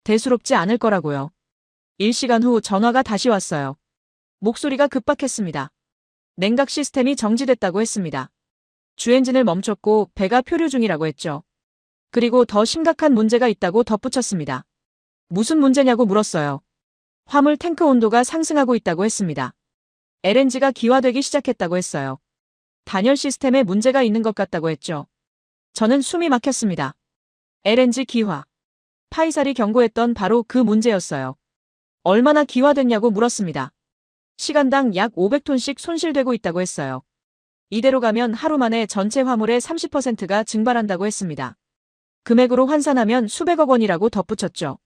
대수롭지 않을 거라고요. 1시간 후 전화가 다시 왔어요. 목소리가 급박했습니다. 냉각 시스템이 정지됐다고 했습니다. 주엔진을 멈췄고 배가 표류 중이라고 했죠. 그리고 더 심각한 문제가 있다고 덧붙였습니다. 무슨 문제냐고 물었어요. 화물 탱크 온도가 상승하고 있다고 했습니다. LNG가 기화되기 시작했다고 했어요. 단열 시스템에 문제가 있는 것 같다고 했죠. 저는 숨이 막혔습니다. LNG 기화. 파이살이 경고했던 바로 그 문제였어요. 얼마나 기화됐냐고 물었습니다. 시간당 약 500톤씩 손실되고 있다고 했어요. 이대로 가면 하루 만에 전체 화물의 30%가 증발한다고 했습니다. 금액으로 환산하면 수백억 원이라고 덧붙였죠.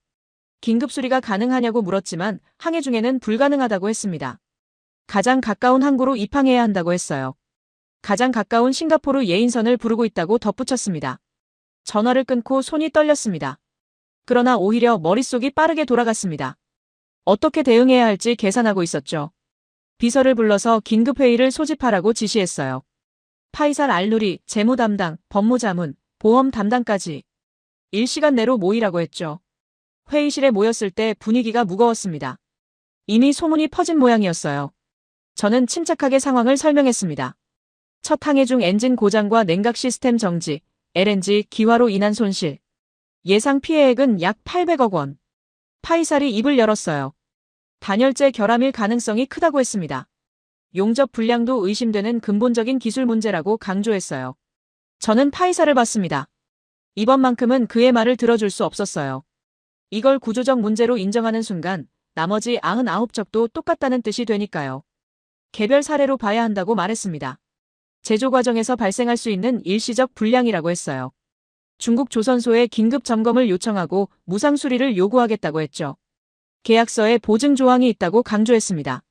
긴급 수리가 가능하냐고 물었지만 항해 중에는 불가능하다고 했습니다. 가장 가까운 항구로 입항해야 한다고 했어요. 가장 가까운 싱가포르 예인선을 부르고 있다고 덧붙였습니다. 전화를 끊고 손이 떨렸습니다. 그러나 오히려 머릿속이 빠르게 돌아갔습니다. 어떻게 대응해야 할지 계산하고 있었죠. 비서를 불러서 긴급회의를 소집하라고 지시했어요. 파이살 알누리, 재무 담당, 법무 자문, 보험 담당까지 1시간 내로 모이라고 했죠. 회의실에 모였을 때 분위기가 무거웠습니다. 이미 소문이 퍼진 모양이었어요. 저는 침착하게 상황을 설명했습니다. 첫 항해 중 엔진 고장과 냉각 시스템 정지, LNG 기화로 인한 손실. 예상 피해액은 약 800억 원. 파이살이 입을 열었어요. 단열재 결함일 가능성이 크다고 했습니다. 용접 불량도 의심되는 근본적인 기술 문제라고 강조했어요. 저는 파이살을 봤습니다. 이번만큼은 그의 말을 들어줄 수 없었어요. 이걸 구조적 문제로 인정하는 순간 나머지 99척도 똑같다는 뜻이 되니까요. 개별 사례로 봐야 한다고 말했습니다. 제조 과정에서 발생할 수 있는 일시적 불량이라고 했어요. 중국 조선소에 긴급 점검을 요청하고 무상 수리를 요구하겠다고 했죠. 계약서에 보증 조항이 있다고 강조했습니다.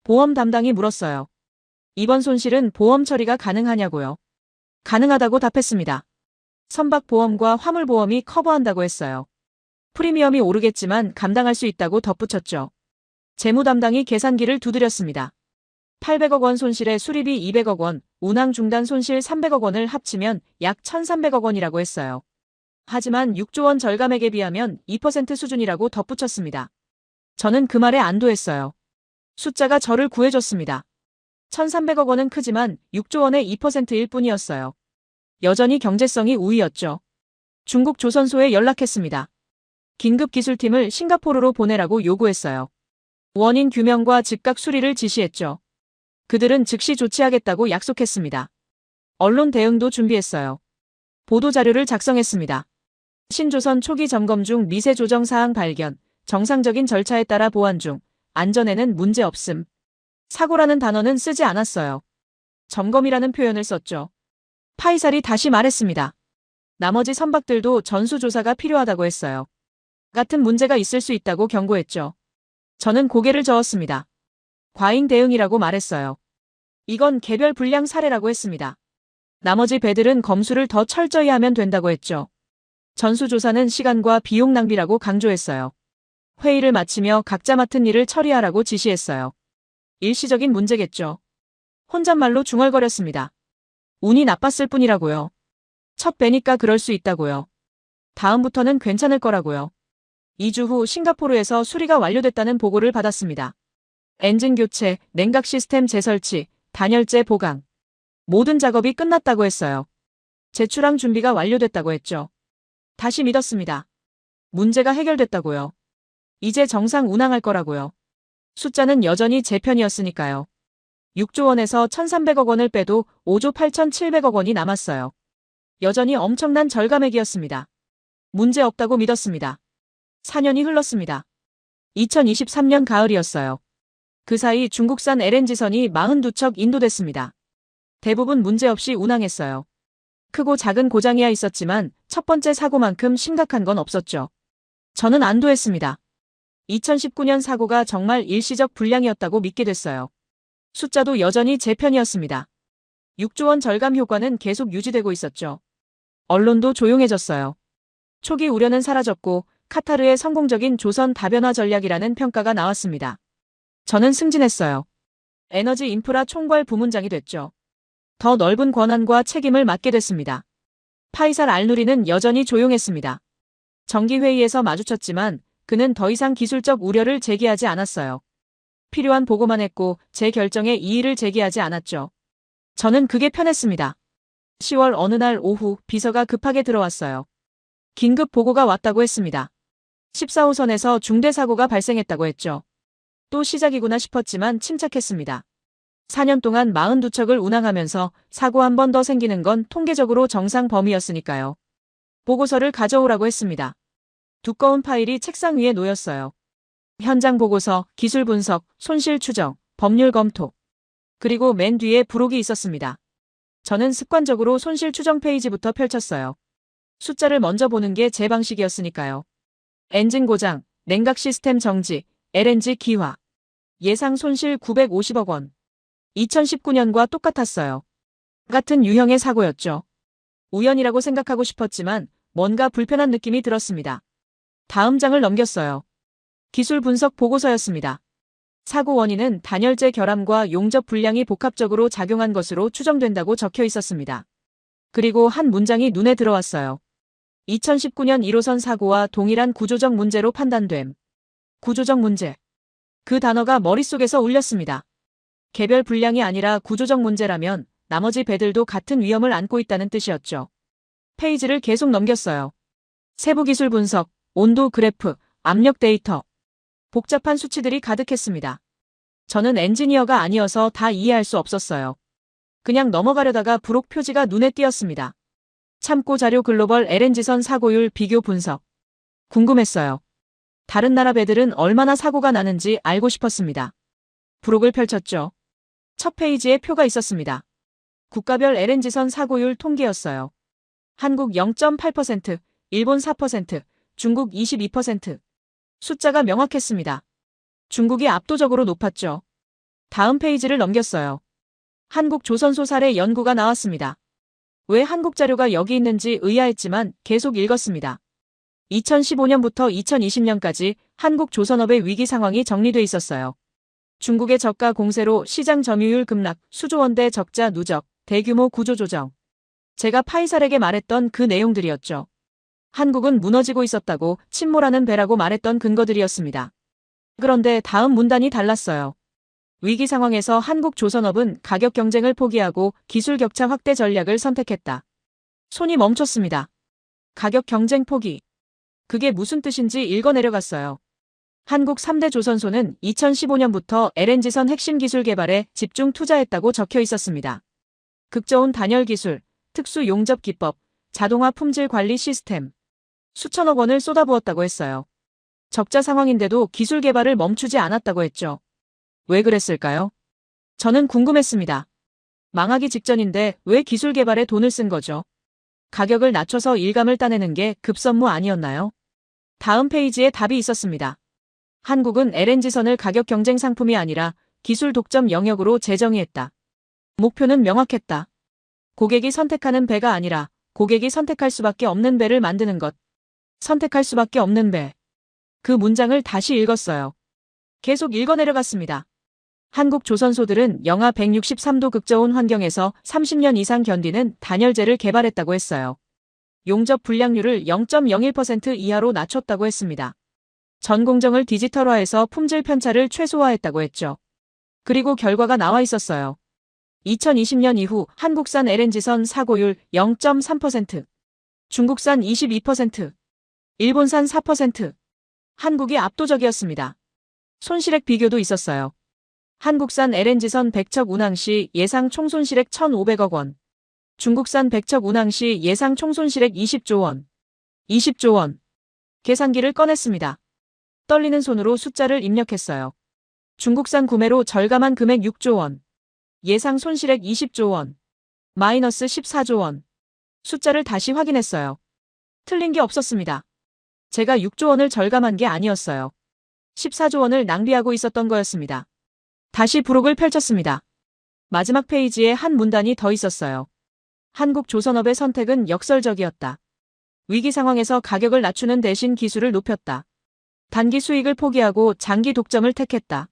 보험 담당이 물었어요. 이번 손실은 보험 처리가 가능하냐고요. 가능하다고 답했습니다. 선박보험과 화물보험이 커버한다고 했어요. 프리미엄이 오르겠지만 감당할 수 있다고 덧붙였죠. 재무 담당이 계산기를 두드렸습니다. 800억 원 손실에 수리비 200억 원, 운항 중단 손실 300억 원을 합치면 약 1,300억 원이라고 했어요. 하지만 6조 원 절감액에 비하면 2% 수준이라고 덧붙였습니다. 저는 그 말에 안도했어요. 숫자가 저를 구해줬습니다. 1,300억 원은 크지만 6조 원의 2%일 뿐이었어요. 여전히 경제성이 우위였죠. 중국 조선소에 연락했습니다. 긴급 기술팀을 싱가포르로 보내라고 요구했어요. 원인 규명과 즉각 수리를 지시했죠. 그들은 즉시 조치하겠다고 약속했습니다. 언론 대응도 준비했어요. 보도자료를 작성했습니다. 신조선 초기 점검 중 미세 조정 사항 발견, 정상적인 절차에 따라 보안 중, 안전에는 문제 없음. 사고라는 단어는 쓰지 않았어요. 점검이라는 표현을 썼죠. 파이살이 다시 말했습니다. 나머지 선박들도 전수조사가 필요하다고 했어요. 같은 문제가 있을 수 있다고 경고했죠. 저는 고개를 저었습니다. 과잉 대응이라고 말했어요. 이건 개별 불량 사례라고 했습니다. 나머지 배들은 검수를 더 철저히 하면 된다고 했죠. 전수조사는 시간과 비용 낭비라고 강조했어요. 회의를 마치며 각자 맡은 일을 처리하라고 지시했어요. 일시적인 문제겠죠. 혼잣말로 중얼거렸습니다. 운이 나빴을 뿐이라고요. 첫 배니까 그럴 수 있다고요. 다음부터는 괜찮을 거라고요. 2주 후 싱가포르에서 수리가 완료됐다는 보고를 받았습니다. 엔진 교체, 냉각 시스템 재설치, 단열재 보강. 모든 작업이 끝났다고 했어요. 제출항 준비가 완료됐다고 했죠. 다시 믿었습니다. 문제가 해결됐다고요. 이제 정상 운항할 거라고요. 숫자는 여전히 제 편이었으니까요. 6조 원에서 1,300억 원을 빼도 5조 8,700억 원이 남았어요. 여전히 엄청난 절감액이었습니다. 문제 없다고 믿었습니다. 4년이 흘렀습니다. 2023년 가을이었어요. 그 사이 중국산 LNG선이 42척 인도됐습니다. 대부분 문제없이 운항했어요. 크고 작은 고장이야 있었지만 첫 번째 사고만큼 심각한 건 없었죠. 저는 안도했습니다. 2019년 사고가 정말 일시적 불량이었다고 믿게 됐어요. 숫자도 여전히 제 편이었습니다. 6조 원 절감 효과는 계속 유지되고 있었죠. 언론도 조용해졌어요. 초기 우려는 사라졌고 카타르의 성공적인 조선 다변화 전략이라는 평가가 나왔습니다. 저는 승진했어요. 에너지 인프라 총괄 부문장이 됐죠. 더 넓은 권한과 책임을 맡게 됐습니다. 파이살 알누리는 여전히 조용했습니다. 정기회의에서 마주쳤지만 그는 더 이상 기술적 우려를 제기하지 않았어요. 필요한 보고만 했고 제 결정에 이의를 제기하지 않았죠. 저는 그게 편했습니다. 10월 어느 날 오후 비서가 급하게 들어왔어요. 긴급 보고가 왔다고 했습니다. 14호선에서 중대 사고가 발생했다고 했죠. 또 시작이구나 싶었지만 침착했습니다. 4년 동안 42척을 운항하면서 사고 한 번 더 생기는 건 통계적으로 정상 범위였으니까요. 보고서를 가져오라고 했습니다. 두꺼운 파일이 책상 위에 놓였어요. 현장 보고서, 기술 분석, 손실 추정, 법률 검토. 그리고 맨 뒤에 부록이 있었습니다. 저는 습관적으로 손실 추정 페이지부터 펼쳤어요. 숫자를 먼저 보는 게 제 방식이었으니까요. 엔진 고장, 냉각 시스템 정지, LNG 기화. 예상 손실 950억 원. 2019년과 똑같았어요. 같은 유형의 사고였죠. 우연이라고 생각하고 싶었지만 뭔가 불편한 느낌이 들었습니다. 다음 장을 넘겼어요. 기술 분석 보고서였습니다. 사고 원인은 단열재 결함과 용접 불량이 복합적으로 작용한 것으로 추정된다고 적혀 있었습니다. 그리고 한 문장이 눈에 들어왔어요. 2019년 1호선 사고와 동일한 구조적 문제로 판단됨. 구조적 문제. 그 단어가 머릿속에서 울렸습니다. 개별 불량이 아니라 구조적 문제라면 나머지 배들도 같은 위험을 안고 있다는 뜻이었죠. 페이지를 계속 넘겼어요. 세부 기술 분석, 온도 그래프, 압력 데이터. 복잡한 수치들이 가득했습니다. 저는 엔지니어가 아니어서 다 이해할 수 없었어요. 그냥 넘어가려다가 부록 표지가 눈에 띄었습니다. 참고 자료 글로벌 LNG선 사고율 비교 분석. 궁금했어요. 다른 나라 배들은 얼마나 사고가 나는지 알고 싶었습니다. 부록을 펼쳤죠. 첫 페이지에 표가 있었습니다. 국가별 LNG선 사고율 통계였어요. 한국 0.8%, 일본 4%, 중국 22%. 숫자가 명확했습니다. 중국이 압도적으로 높았죠. 다음 페이지를 넘겼어요. 한국 조선소 사례 연구가 나왔습니다. 왜 한국 자료가 여기 있는지 의아했지만 계속 읽었습니다. 2015년부터 2020년까지 한국 조선업의 위기 상황이 정리돼 있었어요. 중국의 저가 공세로 시장 점유율 급락, 수조원대 적자 누적, 대규모 구조조정. 제가 파이살에게 말했던 그 내용들이었죠. 한국은 무너지고 있었다고 침몰하는 배라고 말했던 근거들이었습니다. 그런데 다음 문단이 달랐어요. 위기 상황에서 한국 조선업은 가격 경쟁을 포기하고 기술 격차 확대 전략을 선택했다. 손이 멈췄습니다. 가격 경쟁 포기. 그게 무슨 뜻인지 읽어내려갔어요. 한국 3대 조선소는 2015년부터 LNG선 핵심 기술 개발에 집중 투자했다고 적혀 있었습니다. 극저온 단열 기술, 특수 용접 기법, 자동화 품질 관리 시스템. 수천억 원을 쏟아부었다고 했어요. 적자 상황인데도 기술 개발을 멈추지 않았다고 했죠. 왜 그랬을까요? 저는 궁금했습니다. 망하기 직전인데 왜 기술 개발에 돈을 쓴 거죠? 가격을 낮춰서 일감을 따내는 게 급선무 아니었나요? 다음 페이지에 답이 있었습니다. 한국은 LNG선을 가격 경쟁 상품이 아니라 기술 독점 영역으로 재정의했다. 목표는 명확했다. 고객이 선택하는 배가 아니라 고객이 선택할 수밖에 없는 배를 만드는 것. 선택할 수밖에 없는 배. 그 문장을 다시 읽었어요. 계속 읽어내려갔습니다. 한국 조선소들은 영하 163도 극저온 환경에서 30년 이상 견디는 단열재를 개발했다고 했어요. 용접 불량률을 0.01% 이하로 낮췄다고 했습니다. 전 공정을 디지털화해서 품질 편차를 최소화했다고 했죠. 그리고 결과가 나와 있었어요. 2020년 이후 한국산 LNG선 사고율 0.3%, 중국산 22%, 일본산 4%. 한국이 압도적이었습니다. 손실액 비교도 있었어요. 한국산 LNG선 100척 운항 시 예상 총손실액 1,500억 원. 중국산 100척 운항 시 예상 총손실액 20조 원. 20조 원. 계산기를 꺼냈습니다. 떨리는 손으로 숫자를 입력했어요. 중국산 구매로 절감한 금액 6조 원. 예상 손실액 20조 원. 마이너스 14조 원. 숫자를 다시 확인했어요. 틀린 게 없었습니다. 제가 6조 원을 절감한 게 아니었어요. 14조 원을 낭비하고 있었던 거였습니다. 다시 부록을 펼쳤습니다. 마지막 페이지에 한 문단이 더 있었어요. 한국 조선업의 선택은 역설적이었다. 위기 상황에서 가격을 낮추는 대신 기술을 높였다. 단기 수익을 포기하고 장기 독점을 택했다.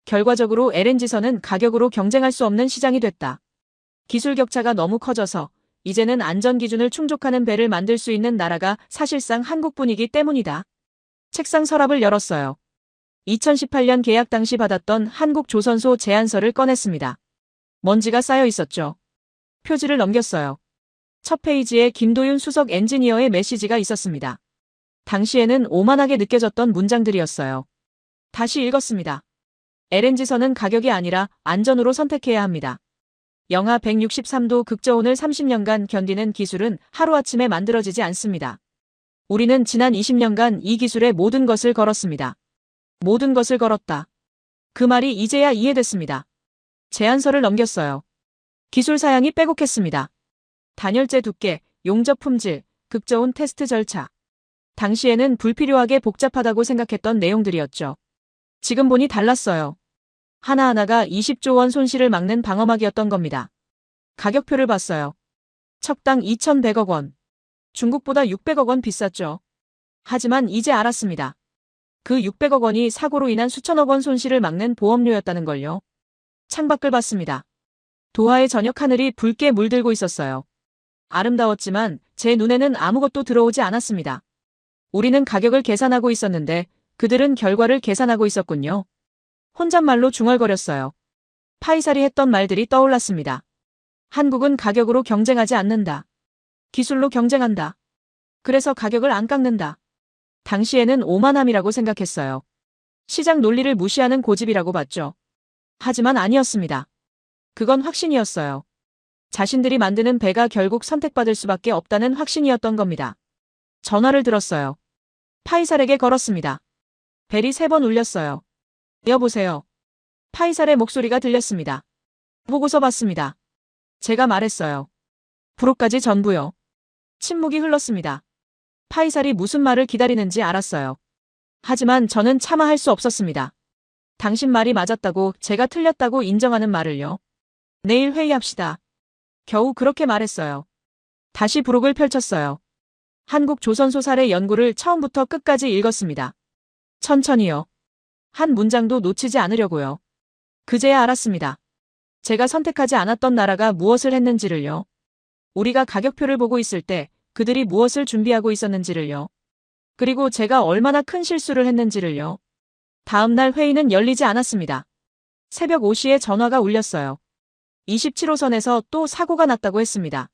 결과적으로 LNG선은 가격으로 경쟁할 수 없는 시장이 됐다. 기술 격차가 너무 커져서 이제는 안전 기준을 충족하는 배를 만들 수 있는 나라가 사실상 한국뿐이기 때문이다. 책상 서랍을 열었어요. 2018년 계약 당시 받았던 한국조선소 제안서를 꺼냈습니다. 먼지가 쌓여 있었죠. 표지를 넘겼어요. 첫 페이지에 김도윤 수석 엔지니어의 메시지가 있었습니다. 당시에는 오만하게 느껴졌던 문장들이었어요. 다시 읽었습니다. LNG선은 가격이 아니라 안전으로 선택해야 합니다. 영하 163도 극저온을 30년간 견디는 기술은 하루아침에 만들어지지 않습니다. 우리는 지난 20년간 이 기술에 모든 것을 걸었습니다. 모든 것을 걸었다. 그 말이 이제야 이해됐습니다. 제안서를 넘겼어요. 기술 사양이 빼곡했습니다. 단열재 두께, 용접 품질, 극저온 테스트 절차. 당시에는 불필요하게 복잡하다고 생각했던 내용들이었죠. 지금 보니 달랐어요. 하나하나가 20조 원 손실을 막는 방어막이었던 겁니다. 가격표를 봤어요. 척당 2,100억 원. 중국보다 600억 원 비쌌죠. 하지만 이제 알았습니다. 그 600억 원이 사고로 인한 수천억 원 손실을 막는 보험료였다는 걸요. 창밖을 봤습니다. 도하의 저녁 하늘이 붉게 물들고 있었어요. 아름다웠지만 제 눈에는 아무것도 들어오지 않았습니다. 우리는 가격을 계산하고 있었는데 그들은 결과를 계산하고 있었군요. 혼잣말로 중얼거렸어요. 파이살이 했던 말들이 떠올랐습니다. 한국은 가격으로 경쟁하지 않는다. 기술로 경쟁한다. 그래서 가격을 안 깎는다. 당시에는 오만함이라고 생각했어요. 시장 논리를 무시하는 고집이라고 봤죠. 하지만 아니었습니다. 그건 확신이었어요. 자신들이 만드는 배가 결국 선택받을 수밖에 없다는 확신이었던 겁니다. 전화를 들었어요. 파이살에게 걸었습니다. 벨이 3번 울렸어요. 여보세요. 파이살의 목소리가 들렸습니다. 보고서 봤습니다. 제가 말했어요. 부록까지 전부요. 침묵이 흘렀습니다. 파이살이 무슨 말을 기다리는지 알았어요. 하지만 저는 차마 할 수 없었습니다. 당신 말이 맞았다고 제가 틀렸다고 인정하는 말을요. 내일 회의합시다. 겨우 그렇게 말했어요. 다시 부록을 펼쳤어요. 한국조선소 사례 연구를 처음부터 끝까지 읽었습니다. 천천히요. 한 문장도 놓치지 않으려고요. 그제야 알았습니다. 제가 선택하지 않았던 나라가 무엇을 했는지를요. 우리가 가격표를 보고 있을 때 그들이 무엇을 준비하고 있었는지를요. 그리고 제가 얼마나 큰 실수를 했는지를요. 다음 날 회의는 열리지 않았습니다. 새벽 5시에 전화가 울렸어요. 27호선에서 또 사고가 났다고 했습니다.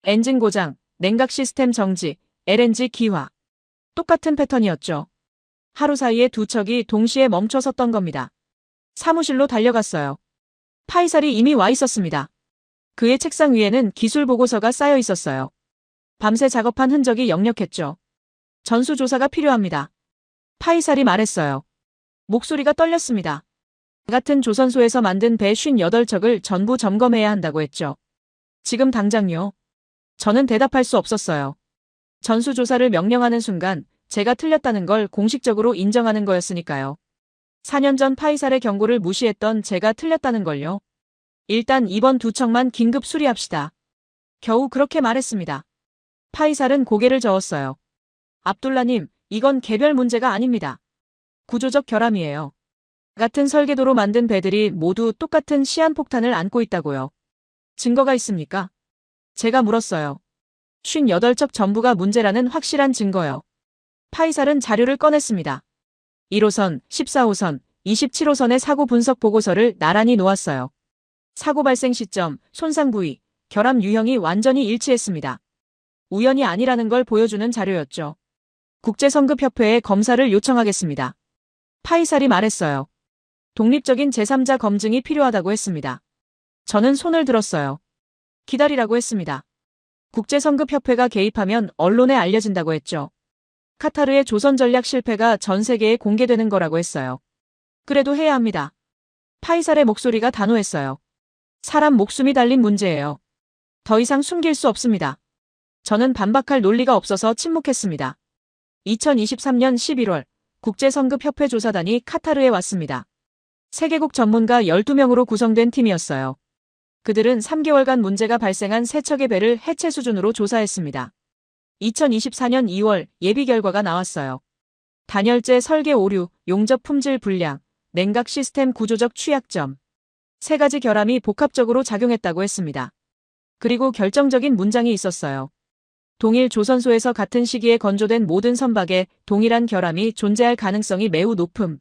엔진 고장, 냉각 시스템 정지, LNG 기화. 똑같은 패턴이었죠. 하루 사이에 두 척이 동시에 멈춰 섰던 겁니다. 사무실로 달려갔어요. 파이살이 이미 와 있었습니다. 그의 책상 위에는 기술 보고서가 쌓여 있었어요. 밤새 작업한 흔적이 역력했죠. 전수조사가 필요합니다. 파이살이 말했어요. 목소리가 떨렸습니다. 같은 조선소에서 만든 배 58척을 전부 점검해야 한다고 했죠. 지금 당장요. 저는 대답할 수 없었어요. 전수조사를 명령하는 순간 제가 틀렸다는 걸 공식적으로 인정하는 거였으니까요. 4년 전 파이살의 경고를 무시했던 제가 틀렸다는 걸요. 일단 이번 두 척만 긴급 수리합시다. 겨우 그렇게 말했습니다. 파이살은 고개를 저었어요. 압둘라님, 이건 개별 문제가 아닙니다. 구조적 결함이에요. 같은 설계도로 만든 배들이 모두 똑같은 시한폭탄을 안고 있다고요. 증거가 있습니까? 제가 물었어요. 58척 전부가 문제라는 확실한 증거요. 파이살은 자료를 꺼냈습니다. 1호선, 14호선, 27호선의 사고 분석 보고서를 나란히 놓았어요. 사고 발생 시점, 손상 부위, 결함 유형이 완전히 일치했습니다. 우연이 아니라는 걸 보여주는 자료였죠. 국제성급협회에 검사를 요청하겠습니다. 파이살이 말했어요. 독립적인 제3자 검증이 필요하다고 했습니다. 저는 손을 들었어요. 기다리라고 했습니다. 국제성급협회가 개입하면 언론에 알려진다고 했죠. 카타르의 조선 전략 실패가 전 세계에 공개되는 거라고 했어요. 그래도 해야 합니다. 파이살의 목소리가 단호했어요. 사람 목숨이 달린 문제예요. 더 이상 숨길 수 없습니다. 저는 반박할 논리가 없어서 침묵했습니다. 2023년 11월 국제성급협회 조사단이 카타르에 왔습니다. 세계국 전문가 12명으로 구성된 팀이었어요. 그들은 3개월간 문제가 발생한 3척의 배를 해체 수준으로 조사했습니다. 2024년 2월 예비 결과가 나왔어요. 단열재 설계 오류, 용접 품질 불량, 냉각 시스템 구조적 취약점. 세 가지 결함이 복합적으로 작용했다고 했습니다. 그리고 결정적인 문장이 있었어요. 동일 조선소에서 같은 시기에 건조된 모든 선박에 동일한 결함이 존재할 가능성이 매우 높음.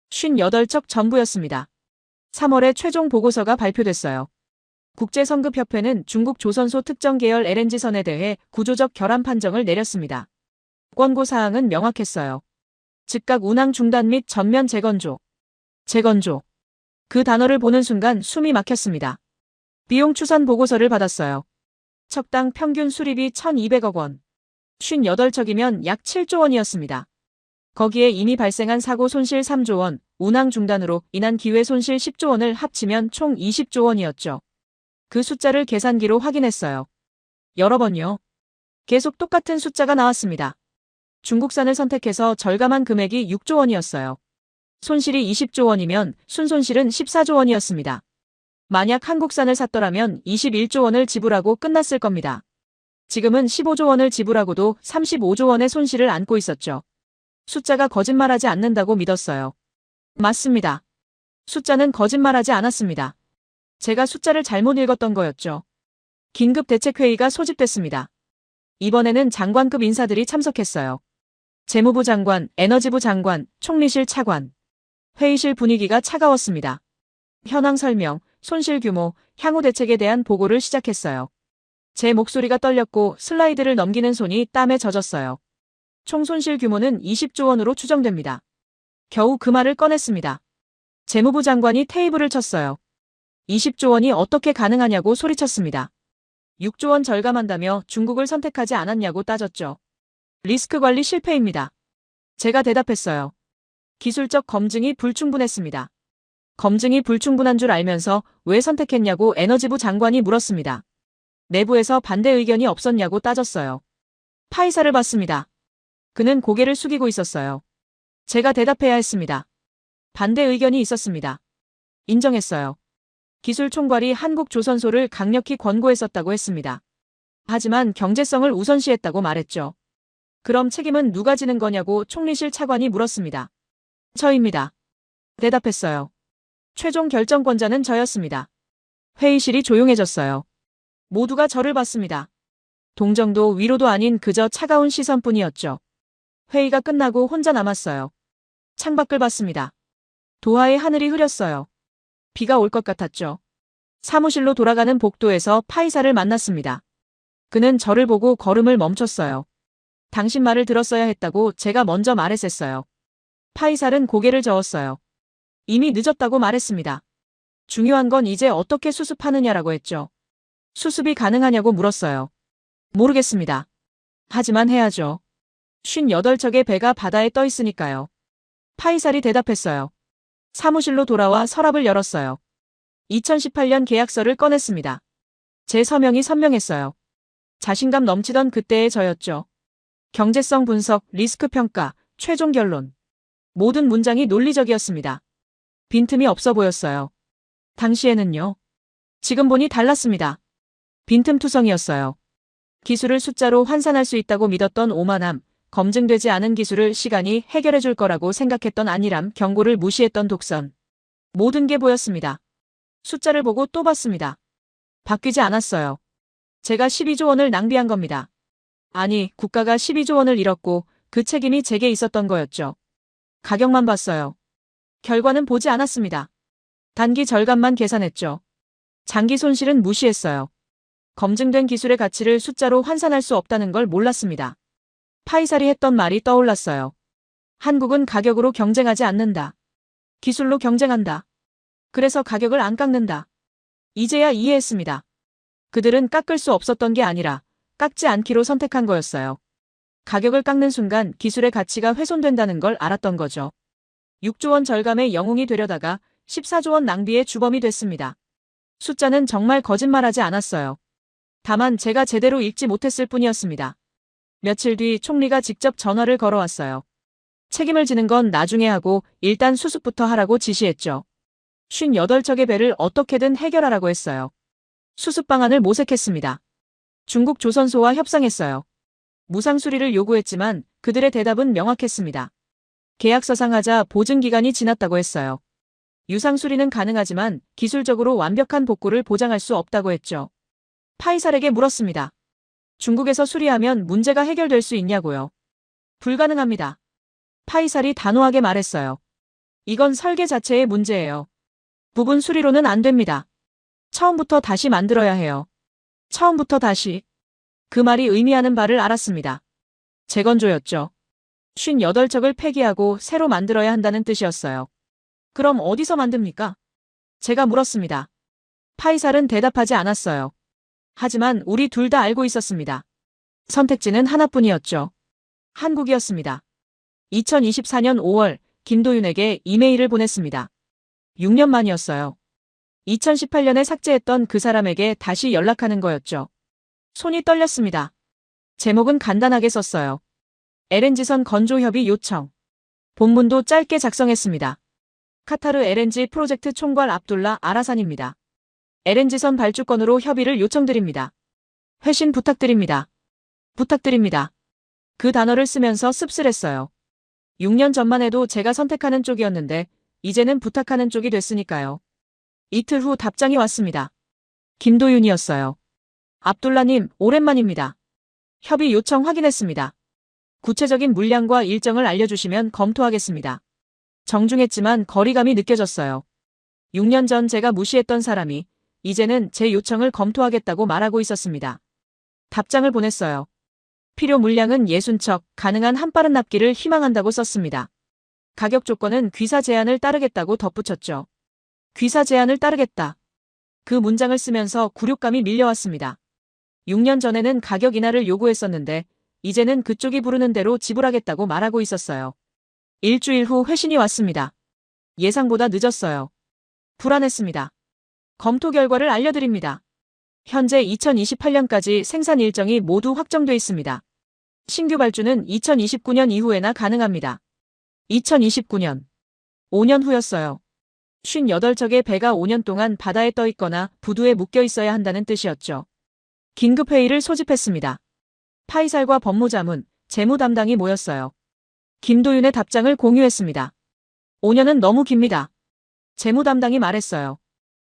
58척 전부였습니다. 3월에 최종 보고서가 발표됐어요. 국제성급협회는 중국 조선소 특정 계열 LNG선에 대해 구조적 결함 판정을 내렸습니다. 권고사항은 명확했어요. 즉각 운항 중단 및 전면 재건조. 그 단어를 보는 순간 숨이 막혔습니다. 비용 추산 보고서를 받았어요. 척당 평균 수리비 1,200억 원. 58척이면 약 7조 원이었습니다. 거기에 이미 발생한 사고 손실 3조 원, 운항 중단으로 인한 기회 손실 10조 원을 합치면 총 20조 원이었죠. 그 숫자를 계산기로 확인했어요. 여러 번요. 계속 똑같은 숫자가 나왔습니다. 중국산을 선택해서 절감한 금액이 6조 원이었어요. 손실이 20조 원이면 순손실은 14조 원이었습니다. 만약 한국산을 샀더라면 21조 원을 지불하고 끝났을 겁니다. 지금은 15조 원을 지불하고도 35조 원의 손실을 안고 있었죠. 숫자가 거짓말하지 않는다고 믿었어요. 맞습니다. 숫자는 거짓말하지 않았습니다. 제가 숫자를 잘못 읽었던 거였죠. 긴급대책회의가 소집됐습니다. 이번에는 장관급 인사들이 참석했어요. 재무부 장관, 에너지부 장관, 총리실 차관. 회의실 분위기가 차가웠습니다. 현황 설명, 손실 규모, 향후 대책에 대한 보고를 시작했어요. 제 목소리가 떨렸고 슬라이드를 넘기는 손이 땀에 젖었어요. 총 손실 규모는 20조 원으로 추정됩니다. 겨우 그 말을 꺼냈습니다. 재무부 장관이 테이블을 쳤어요. 20조 원이 어떻게 가능하냐고 소리쳤습니다. 6조 원 절감한다며 중국을 선택하지 않았냐고 따졌죠. 리스크 관리 실패입니다. 제가 대답했어요. 기술적 검증이 불충분했습니다. 검증이 불충분한 줄 알면서 왜 선택했냐고 에너지부 장관이 물었습니다. 내부에서 반대 의견이 없었냐고 따졌어요. 파이사를 받습니다. 그는 고개를 숙이고 있었어요. 제가 대답해야 했습니다. 반대 의견이 있었습니다. 인정했어요. 기술 총괄이 한국조선소를 강력히 권고했었다고 했습니다. 하지만 경제성을 우선시했다고 말했죠. 그럼 책임은 누가 지는 거냐고 총리실 차관이 물었습니다. 저입니다. 대답했어요. 최종 결정권자는 저였습니다. 회의실이 조용해졌어요. 모두가 저를 봤습니다. 동정도 위로도 아닌 그저 차가운 시선뿐이었죠. 회의가 끝나고 혼자 남았어요. 창밖을 봤습니다. 도하의 하늘이 흐렸어요. 비가 올 것 같았죠. 사무실로 돌아가는 복도에서 파이사를 만났습니다. 그는 저를 보고 걸음을 멈췄어요. 당신 말을 들었어야 했다고 제가 먼저 말했었어요. 파이살은 고개를 저었어요. 이미 늦었다고 말했습니다. 중요한 건 이제 어떻게 수습하느냐라고 했죠. 수습이 가능하냐고 물었어요. 모르겠습니다. 하지만 해야죠. 58척의 배가 바다에 떠 있으니까요. 파이살이 대답했어요. 사무실로 돌아와 서랍을 열었어요. 2018년 계약서를 꺼냈습니다. 제 서명이 선명했어요. 자신감 넘치던 그때의 저였죠. 경제성 분석, 리스크 평가, 최종 결론. 모든 문장이 논리적이었습니다. 빈틈이 없어 보였어요. 당시에는요. 지금 보니 달랐습니다. 빈틈투성이었어요. 기술을 숫자로 환산할 수 있다고 믿었던 오만함, 검증되지 않은 기술을 시간이 해결해 줄 거라고 생각했던 안일함, 경고를 무시했던 독선. 모든 게 보였습니다. 숫자를 보고 또 봤습니다. 바뀌지 않았어요. 제가 12조 원을 낭비한 겁니다. 아니, 국가가 12조 원을 잃었고 그 책임이 제게 있었던 거였죠. 가격만 봤어요. 결과는 보지 않았습니다. 단기 절감만 계산했죠. 장기 손실은 무시했어요. 검증된 기술의 가치를 숫자로 환산할 수 없다는 걸 몰랐습니다. 파이살이 했던 말이 떠올랐어요. 한국은 가격으로 경쟁하지 않는다. 기술로 경쟁한다. 그래서 가격을 안 깎는다. 이제야 이해했습니다. 그들은 깎을 수 없었던 게 아니라 깎지 않기로 선택한 거였어요. 가격을 깎는 순간 기술의 가치가 훼손된다는 걸 알았던 거죠. 6조 원 절감의 영웅이 되려다가 14조 원 낭비의 주범이 됐습니다. 숫자는 정말 거짓말하지 않았어요. 다만 제가 제대로 읽지 못했을 뿐이었습니다. 며칠 뒤 총리가 직접 전화를 걸어왔어요. 책임을 지는 건 나중에 하고 일단 수습부터 하라고 지시했죠. 58척의 배를 어떻게든 해결하라고 했어요. 수습 방안을 모색했습니다. 중국 조선소와 협상했어요. 무상 수리를 요구했지만 그들의 대답은 명확했습니다. 계약서상 하자 보증기간이 지났다고 했어요. 유상 수리는 가능하지만 기술적으로 완벽한 복구를 보장할 수 없다고 했죠. 파이살에게 물었습니다. 중국에서 수리하면 문제가 해결될 수 있냐고요. 불가능합니다. 파이살이 단호하게 말했어요. 이건 설계 자체의 문제예요. 부분 수리로는 안 됩니다. 처음부터 다시 만들어야 해요. 처음부터 다시. 그 말이 의미하는 바를 알았습니다. 재건조였죠. 58척을 폐기하고 새로 만들어야 한다는 뜻이었어요. 그럼 어디서 만듭니까? 제가 물었습니다. 파이살은 대답하지 않았어요. 하지만 우리 둘 다 알고 있었습니다. 선택지는 하나뿐이었죠. 한국이었습니다. 2024년 5월 김도윤에게 이메일을 보냈습니다. 6년 만이었어요. 2018년에 삭제했던 그 사람에게 다시 연락하는 거였죠. 손이 떨렸습니다. 제목은 간단하게 썼어요. LNG선 건조협의 요청. 본문도 짧게 작성했습니다. 카타르 LNG 프로젝트 총괄 압둘라 아라산입니다. LNG선 발주권으로 협의를 요청드립니다. 회신 부탁드립니다. 부탁드립니다. 그 단어를 쓰면서 씁쓸했어요. 6년 전만 해도 제가 선택하는 쪽이었는데 이제는 부탁하는 쪽이 됐으니까요. 이틀 후 답장이 왔습니다. 김도윤이었어요. 압둘라님, 오랜만입니다. 협의 요청 확인했습니다. 구체적인 물량과 일정을 알려주시면 검토하겠습니다. 정중했지만 거리감이 느껴졌어요. 6년 전 제가 무시했던 사람이 이제는 제 요청을 검토하겠다고 말하고 있었습니다. 답장을 보냈어요. 필요 물량은 60척, 가능한 한빠른 납기를 희망한다고 썼습니다. 가격 조건은 귀사 제한을 따르겠다고 덧붙였죠. 귀사 제한을 따르겠다. 그 문장을 쓰면서 굴욕감이 밀려왔습니다. 6년 전에는 가격 인하를 요구했었는데 이제는 그쪽이 부르는 대로 지불하겠다고 말하고 있었어요. 일주일 후 회신이 왔습니다. 예상보다 늦었어요. 불안했습니다. 검토 결과를 알려드립니다. 현재 2028년까지 생산 일정이 모두 확정돼 있습니다. 신규 발주는 2029년 이후에나 가능합니다. 2029년. 5년 후였어요. 58척의 배가 5년 동안 바다에 떠 있거나 부두에 묶여 있어야 한다는 뜻이었죠. 긴급회의를 소집했습니다. 파이살과 법무자문, 재무 담당이 모였어요. 김도윤의 답장을 공유했습니다. 5년은 너무 깁니다. 재무 담당이 말했어요.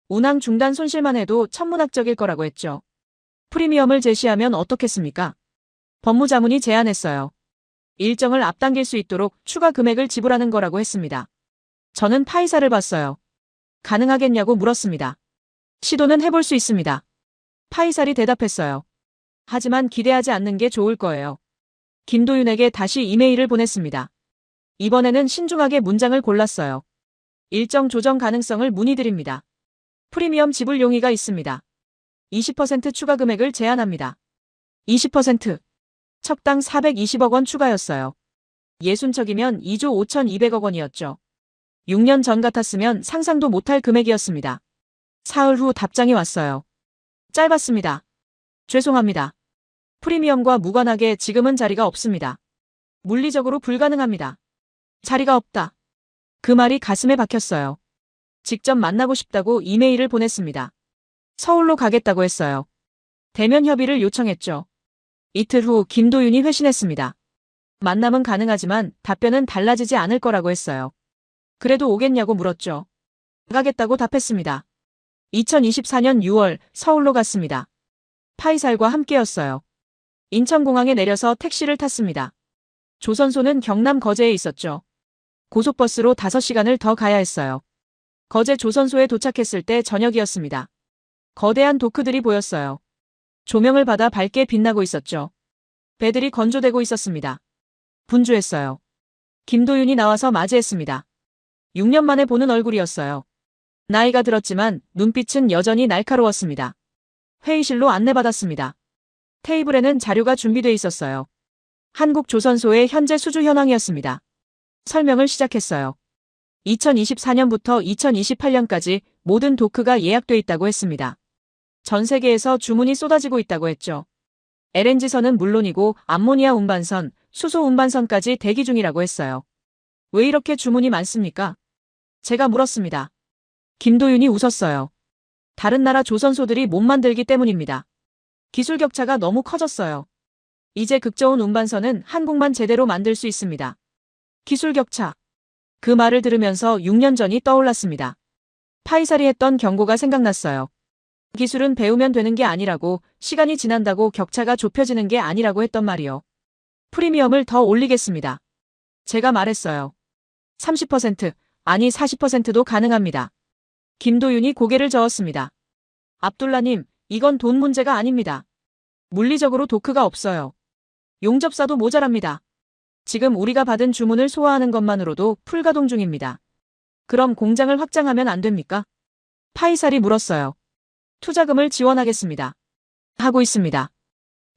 운항 중단 손실만 해도 천문학적일 거라고 했죠. 프리미엄을 제시하면 어떻겠습니까? 법무자문이 제안했어요. 일정을 앞당길 수 있도록 추가 금액을 지불하는 거라고 했습니다. 저는 파이살을 봤어요. 가능하겠냐고 물었습니다. 시도는 해볼 수 있습니다. 파이살이 대답했어요. 하지만 기대하지 않는 게 좋을 거예요. 김도윤에게 다시 이메일을 보냈습니다. 이번에는 신중하게 문장을 골랐어요. 일정 조정 가능성을 문의드립니다. 프리미엄 지불 용의가 있습니다. 20% 추가 금액을 제한합니다. 20%. 척당 420억 원 추가였어요. 60척이면 2조 5,200억 원이었죠. 6년 전 같았으면 상상도 못할 금액이었습니다. 사흘 후 답장이 왔어요. 짧았습니다. 죄송합니다. 프리미엄과 무관하게 지금은 자리가 없습니다. 물리적으로 불가능합니다. 자리가 없다. 그 말이 가슴에 박혔어요. 직접 만나고 싶다고 이메일을 보냈습니다. 서울로 가겠다고 했어요. 대면 협의를 요청했죠. 이틀 후 김도윤이 회신했습니다. 만남은 가능하지만 답변은 달라지지 않을 거라고 했어요. 그래도 오겠냐고 물었죠. 가겠다고 답했습니다. 2024년 6월 서울로 갔습니다. 파이살과 함께였어요. 인천공항에 내려서 택시를 탔습니다. 조선소는 경남 거제에 있었죠. 고속버스로 5시간을 더 가야 했어요. 거제 조선소에 도착했을 때 저녁이었습니다. 거대한 도크들이 보였어요. 조명을 받아 밝게 빛나고 있었죠. 배들이 건조되고 있었습니다. 분주했어요. 김도윤이 나와서 맞이했습니다. 6년 만에 보는 얼굴이었어요. 나이가 들었지만 눈빛은 여전히 날카로웠습니다. 회의실로 안내받았습니다. 테이블에는 자료가 준비돼 있었어요. 한국 조선소의 현재 수주 현황이었습니다. 설명을 시작했어요. 2024년부터 2028년까지 모든 도크가 예약돼 있다고 했습니다. 전 세계에서 주문이 쏟아지고 있다고 했죠. LNG선은 물론이고 암모니아 운반선, 수소 운반선까지 대기 중이라고 했어요. 왜 이렇게 주문이 많습니까? 제가 물었습니다. 김도윤이 웃었어요. 다른 나라 조선소들이 못 만들기 때문입니다. 기술 격차가 너무 커졌어요. 이제 극저온 운반선은 한국만 제대로 만들 수 있습니다. 기술 격차. 그 말을 들으면서 6년 전이 떠올랐습니다. 파이살이 했던 경고가 생각났어요. 기술은 배우면 되는 게 아니라고, 시간이 지난다고 격차가 좁혀지는 게 아니라고 했던 말이요. 프리미엄을 더 올리겠습니다. 제가 말했어요. 30%, 아니 40%도 가능합니다. 김도윤이 고개를 저었습니다. 압둘라님, 이건 돈 문제가 아닙니다. 물리적으로 도크가 없어요. 용접사도 모자랍니다. 지금 우리가 받은 주문을 소화하는 것만으로도 풀가동 중입니다. 그럼 공장을 확장하면 안 됩니까? 파이살이 물었어요. 투자금을 지원하겠습니다. 하고 있습니다.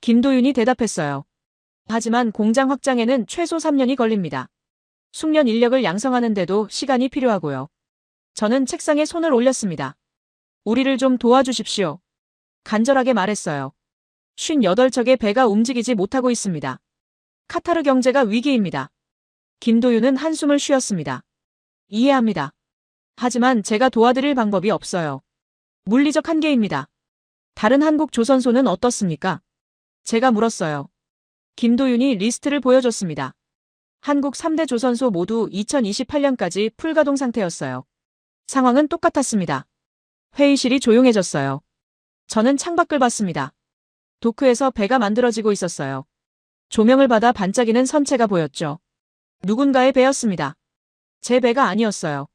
김도윤이 대답했어요. 하지만 공장 확장에는 최소 3년이 걸립니다. 숙련 인력을 양성하는데도 시간이 필요하고요. 저는 책상에 손을 올렸습니다. 우리를 좀 도와주십시오. 간절하게 말했어요. 58척의 배가 움직이지 못하고 있습니다. 카타르 경제가 위기입니다. 김도윤은 한숨을 쉬었습니다. 이해합니다. 하지만 제가 도와드릴 방법이 없어요. 물리적 한계입니다. 다른 한국 조선소는 어떻습니까? 제가 물었어요. 김도윤이 리스트를 보여줬습니다. 한국 3대 조선소 모두 2028년까지 풀가동 상태였어요. 상황은 똑같았습니다. 회의실이 조용해졌어요. 저는 창밖을 봤습니다. 도크에서 배가 만들어지고 있었어요. 조명을 받아 반짝이는 선체가 보였죠. 누군가의 배였습니다. 제 배가 아니었어요.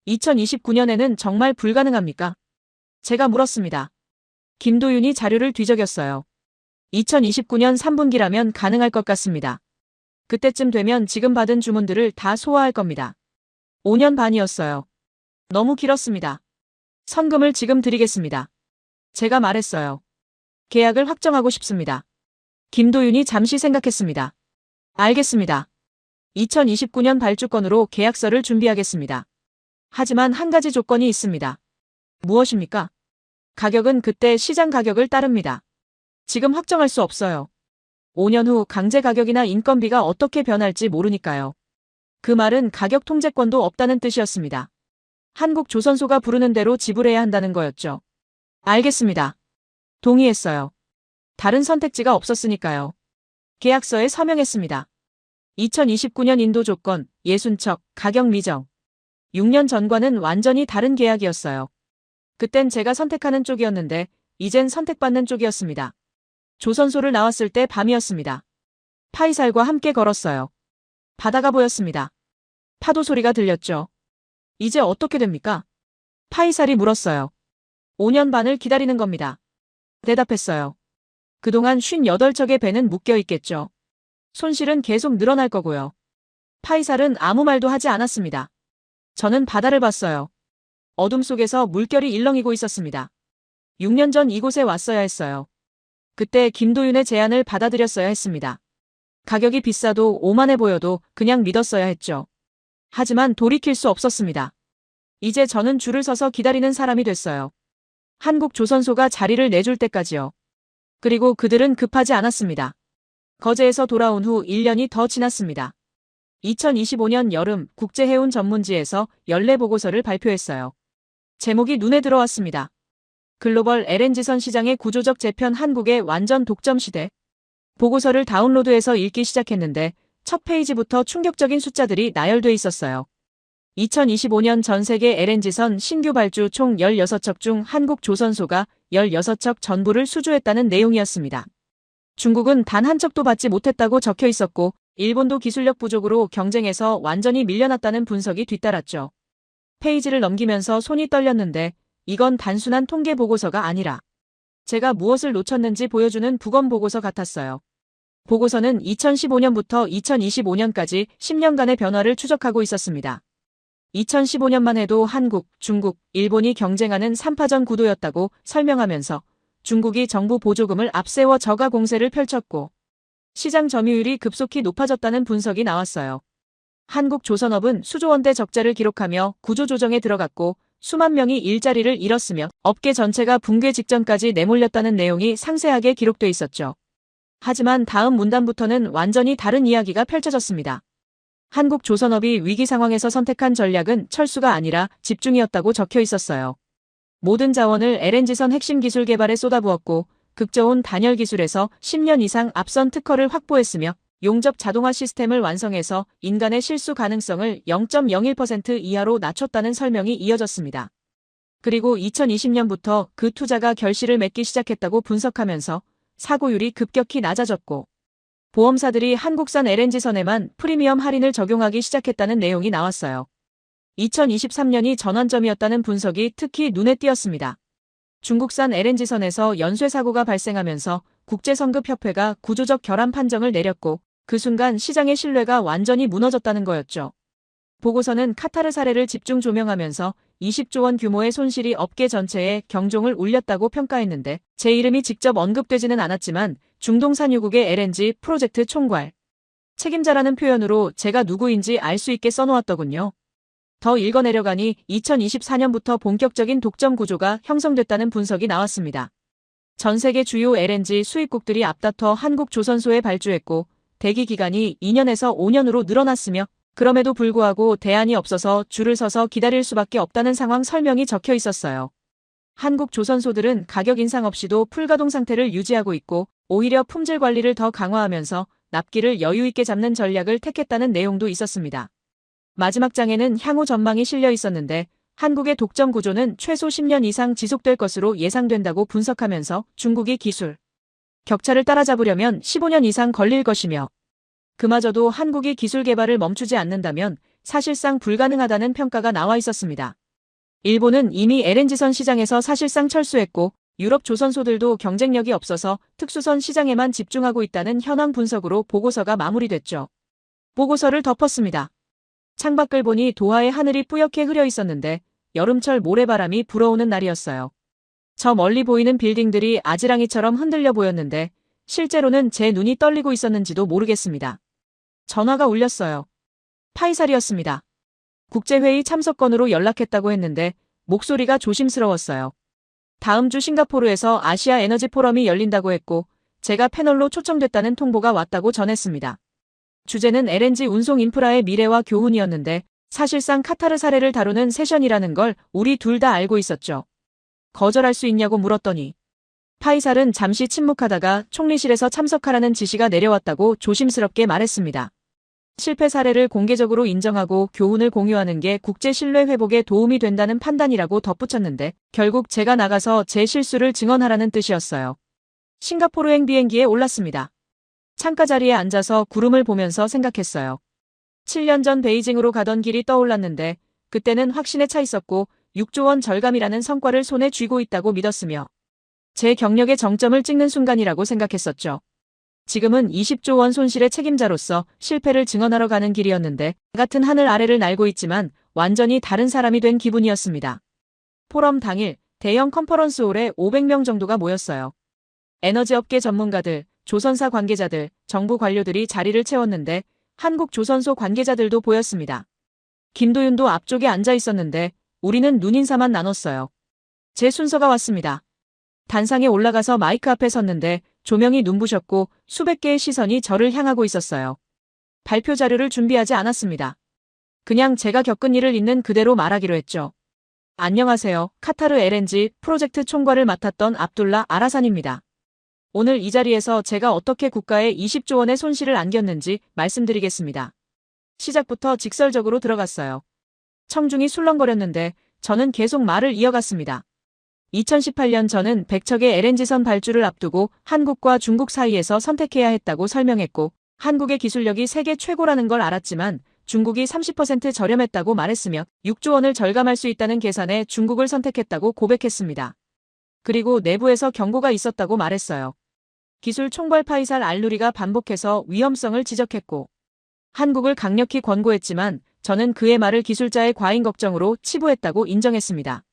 2029년에는 정말 불가능합니까? 제가 물었습니다. 김도윤이 자료를 뒤적였어요. 2029년 3분기라면 가능할 것 같습니다. 그때쯤 되면 지금 받은 주문들을 다 소화할 겁니다. 5년 반이었어요. 너무 길었습니다. 선금을 지금 드리겠습니다. 제가 말했어요. 계약을 확정하고 싶습니다. 김도윤이 잠시 생각했습니다. 알겠습니다. 2029년 발주권으로 계약서를 준비하겠습니다. 하지만 한 가지 조건이 있습니다. 무엇입니까? 가격은 그때 시장 가격을 따릅니다. 지금 확정할 수 없어요. 5년 후 강제 가격이나 인건비가 어떻게 변할지 모르니까요. 그 말은 가격 통제권도 없다는 뜻이었습니다. 한국 조선소가 부르는 대로 지불해야 한다는 거였죠. 알겠습니다. 동의했어요. 다른 선택지가 없었으니까요. 계약서에 서명했습니다. 2029년 인도 조건, 60척, 가격 미정. 6년 전과는 완전히 다른 계약이었어요. 그땐 제가 선택하는 쪽이었는데 이젠 선택받는 쪽이었습니다. 조선소를 나왔을 때 밤이었습니다. 파이살과 함께 걸었어요. 바다가 보였습니다. 파도 소리가 들렸죠. 이제 어떻게 됩니까? 파이살이 물었어요. 5년 반을 기다리는 겁니다. 대답했어요. 그동안 58척의 배는 묶여 있겠죠. 손실은 계속 늘어날 거고요. 파이살은 아무 말도 하지 않았습니다. 저는 바다를 봤어요. 어둠 속에서 물결이 일렁이고 있었습니다. 6년 전 이곳에 왔어야 했어요. 그때 김도윤의 제안을 받아들였어야 했습니다. 가격이 비싸도 오만해 보여도 그냥 믿었어야 했죠. 하지만 돌이킬 수 없었습니다. 이제 저는 줄을 서서 기다리는 사람이 됐어요. 한국 조선소가 자리를 내줄 때까지요. 그리고 그들은 급하지 않았습니다. 거제에서 돌아온 후 1년이 더 지났습니다. 2025년 여름 국제해운 전문지에서 연례 보고서를 발표했어요. 제목이 눈에 들어왔습니다. 글로벌 LNG선 시장의 구조적 재편 한국의 완전 독점 시대. 보고서를 다운로드해서 읽기 시작했는데 첫 페이지부터 충격적인 숫자들이 나열돼 있었어요. 2025년 전 세계 LNG선 신규 발주 총 16척 중 한국 조선소가 16척 전부를 수주했다는 내용이었습니다. 중국은 단 한 척도 받지 못했다고 적혀 있었고 일본도 기술력 부족으로 경쟁에서 완전히 밀려났다는 분석이 뒤따랐죠. 페이지를 넘기면서 손이 떨렸는데 이건 단순한 통계 보고서가 아니라 제가 무엇을 놓쳤는지 보여주는 부검 보고서 같았어요. 보고서는 2015년부터 2025년까지 10년간의 변화를 추적하고 있었습니다. 2015년만 해도 한국, 중국, 일본이 경쟁하는 3파전 구도였다고 설명하면서 중국이 정부 보조금을 앞세워 저가 공세를 펼쳤고 시장 점유율이 급속히 높아졌다는 분석이 나왔어요. 한국 조선업은 수조 원대 적자를 기록하며 구조조정에 들어갔고 수만 명이 일자리를 잃었으며 업계 전체가 붕괴 직전까지 내몰렸다는 내용이 상세하게 기록돼 있었죠. 하지만 다음 문단부터는 완전히 다른 이야기가 펼쳐졌습니다. 한국 조선업이 위기 상황에서 선택한 전략은 철수가 아니라 집중이었다고 적혀 있었어요. 모든 자원을 LNG선 핵심 기술 개발에 쏟아부었고 극저온 단열 기술에서 10년 이상 앞선 특허를 확보했으며 용접 자동화 시스템을 완성해서 인간의 실수 가능성을 0.01% 이하로 낮췄다는 설명이 이어졌습니다. 그리고 2020년부터 그 투자가 결실을 맺기 시작했다고 분석하면서 사고율이 급격히 낮아졌고 보험사들이 한국산 LNG선에만 프리미엄 할인을 적용하기 시작했다는 내용이 나왔어요. 2023년이 전환점이었다는 분석이 특히 눈에 띄었습니다. 중국산 LNG선에서 연쇄 사고가 발생하면서 국제선급협회가 구조적 결함 판정을 내렸고 그 순간 시장의 신뢰가 완전히 무너졌다는 거였죠. 보고서는 카타르 사례를 집중 조명하면서 20조 원 규모의 손실이 업계 전체에 경종을 울렸다고 평가했는데 제 이름이 직접 언급되지는 않았지만 중동 산유국의 LNG 프로젝트 총괄 책임자라는 표현으로 제가 누구인지 알 수 있게 써놓았더군요. 더 읽어내려가니 2024년부터 본격적인 독점 구조가 형성됐다는 분석이 나왔습니다. 전 세계 주요 LNG 수입국들이 앞다퉈 한국 조선소에 발주했고 대기 기간이 2년에서 5년으로 늘어났으며 그럼에도 불구하고 대안이 없어서 줄을 서서 기다릴 수밖에 없다는 상황 설명이 적혀 있었어요. 한국 조선소들은 가격 인상 없이도 풀가동 상태를 유지하고 있고 오히려 품질 관리를 더 강화하면서 납기를 여유 있게 잡는 전략을 택했다는 내용도 있었습니다. 마지막 장에는 향후 전망이 실려 있었는데 한국의 독점 구조는 최소 10년 이상 지속될 것으로 예상된다고 분석하면서 중국이 기술 격차를 따라잡으려면 15년 이상 걸릴 것이며 그마저도 한국이 기술 개발을 멈추지 않는다면 사실상 불가능하다는 평가가 나와 있었습니다. 일본은 이미 LNG선 시장에서 사실상 철수했고 유럽 조선소들도 경쟁력이 없어서 특수선 시장에만 집중하고 있다는 현황 분석으로 보고서가 마무리됐죠. 보고서를 덮었습니다. 창밖을 보니 도하의 하늘이 뿌옇게 흐려 있었는데 여름철 모래바람이 불어오는 날이었어요. 저 멀리 보이는 빌딩들이 아지랑이처럼 흔들려 보였는데 실제로는 제 눈이 떨리고 있었는지도 모르겠습니다. 전화가 울렸어요. 파이살이었습니다. 국제회의 참석건으로 연락했다고 했는데 목소리가 조심스러웠어요. 다음 주 싱가포르에서 아시아 에너지 포럼이 열린다고 했고 제가 패널로 초청됐다는 통보가 왔다고 전했습니다. 주제는 LNG 운송 인프라의 미래와 교훈이었는데 사실상 카타르 사례를 다루는 세션이라는 걸 우리 둘 다 알고 있었죠. 거절할 수 있냐고 물었더니 파이살은 잠시 침묵하다가 총리실에서 참석하라는 지시가 내려왔다고 조심스럽게 말했습니다. 실패 사례를 공개적으로 인정하고 교훈을 공유하는 게 국제 신뢰 회복에 도움이 된다는 판단이라고 덧붙였는데 결국 제가 나가서 제 실수를 증언하라는 뜻이었어요. 싱가포르행 비행기에 올랐습니다. 창가 자리에 앉아서 구름을 보면서 생각했어요. 7년 전 베이징으로 가던 길이 떠올랐는데 그때는 확신에 차 있었고 6조 원 절감이라는 성과를 손에 쥐고 있다고 믿었으며 제 경력의 정점을 찍는 순간이라고 생각했었죠. 지금은 20조 원 손실의 책임자로서 실패를 증언하러 가는 길이었는데 같은 하늘 아래를 날고 있지만 완전히 다른 사람이 된 기분이었습니다. 포럼 당일 대형 컨퍼런스홀에 500명 정도가 모였어요. 에너지업계 전문가들, 조선사 관계자들, 정부 관료들이 자리를 채웠는데 한국 조선소 관계자들도 보였습니다. 김도윤도 앞쪽에 앉아 있었는데 우리는 눈인사만 나눴어요. 제 순서가 왔습니다. 단상에 올라가서 마이크 앞에 섰는데 조명이 눈부셨고 수백 개의 시선이 저를 향하고 있었어요. 발표 자료를 준비하지 않았습니다. 그냥 제가 겪은 일을 있는 그대로 말하기로 했죠. 안녕하세요. 카타르 LNG 프로젝트 총괄을 맡았던 압둘라 아라산입니다. 오늘 이 자리에서 제가 어떻게 국가에 20조 원의 손실을 안겼는지 말씀드리겠습니다. 시작부터 직설적으로 들어갔어요. 청중이 술렁거렸는데 저는 계속 말을 이어갔습니다. 2018년 저는 100척의 LNG선 발주를 앞두고 한국과 중국 사이에서 선택해야 했다고 설명했고 한국의 기술력이 세계 최고라는 걸 알았지만 중국이 30% 저렴했다고 말했으며 6조 원을 절감할 수 있다는 계산에 중국을 선택했다고 고백했습니다. 그리고 내부에서 경고가 있었다고 말했어요. 기술 총괄 파이살 알누리가 반복해서 위험성을 지적했고 한국을 강력히 권고했지만 저는 그의 말을 기술자의 과잉 걱정으로 치부했다고 인정했습니다.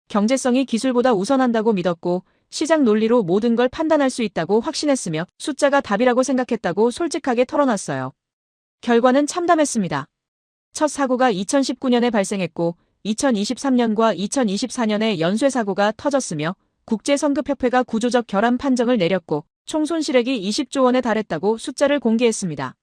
경제성이 기술보다 우선한다고 믿었고 시장 논리로 모든 걸 판단할 수 있다고 확신했으며 숫자가 답이라고 생각했다고 솔직하게 털어놨어요. 결과는 참담했습니다. 첫 사고가 2019년에 발생했고 2023년과 2024년에 연쇄 사고가 터졌으며 국제선급협회가 구조적 결함 판정을 내렸고 총 손실액이 20조 원에 달했다고 숫자를 공개했습니다.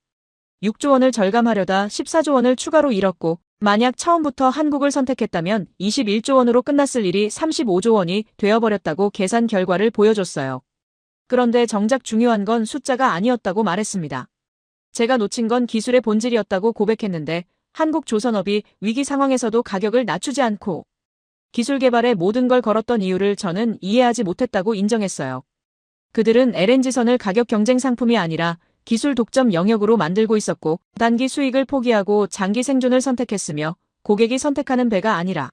6조 원을 절감하려다 14조 원을 추가로 잃었고 만약 처음부터 한국을 선택했다면 21조 원으로 끝났을 일이 35조 원이 되어버렸다고 계산 결과를 보여줬어요. 그런데 정작 중요한 건 숫자가 아니었다고 말했습니다. 제가 놓친 건 기술의 본질이었다고 고백했는데 한국조선업이 위기 상황에서도 가격을 낮추지 않고 기술 개발에 모든 걸 걸었던 이유를 저는 이해하지 못했다고 인정했어요. 그들은 LNG선을 가격 경쟁 상품이 아니라 기술 독점 영역으로 만들고 있었고 단기 수익을 포기하고 장기 생존을 선택했으며 고객이 선택하는 배가 아니라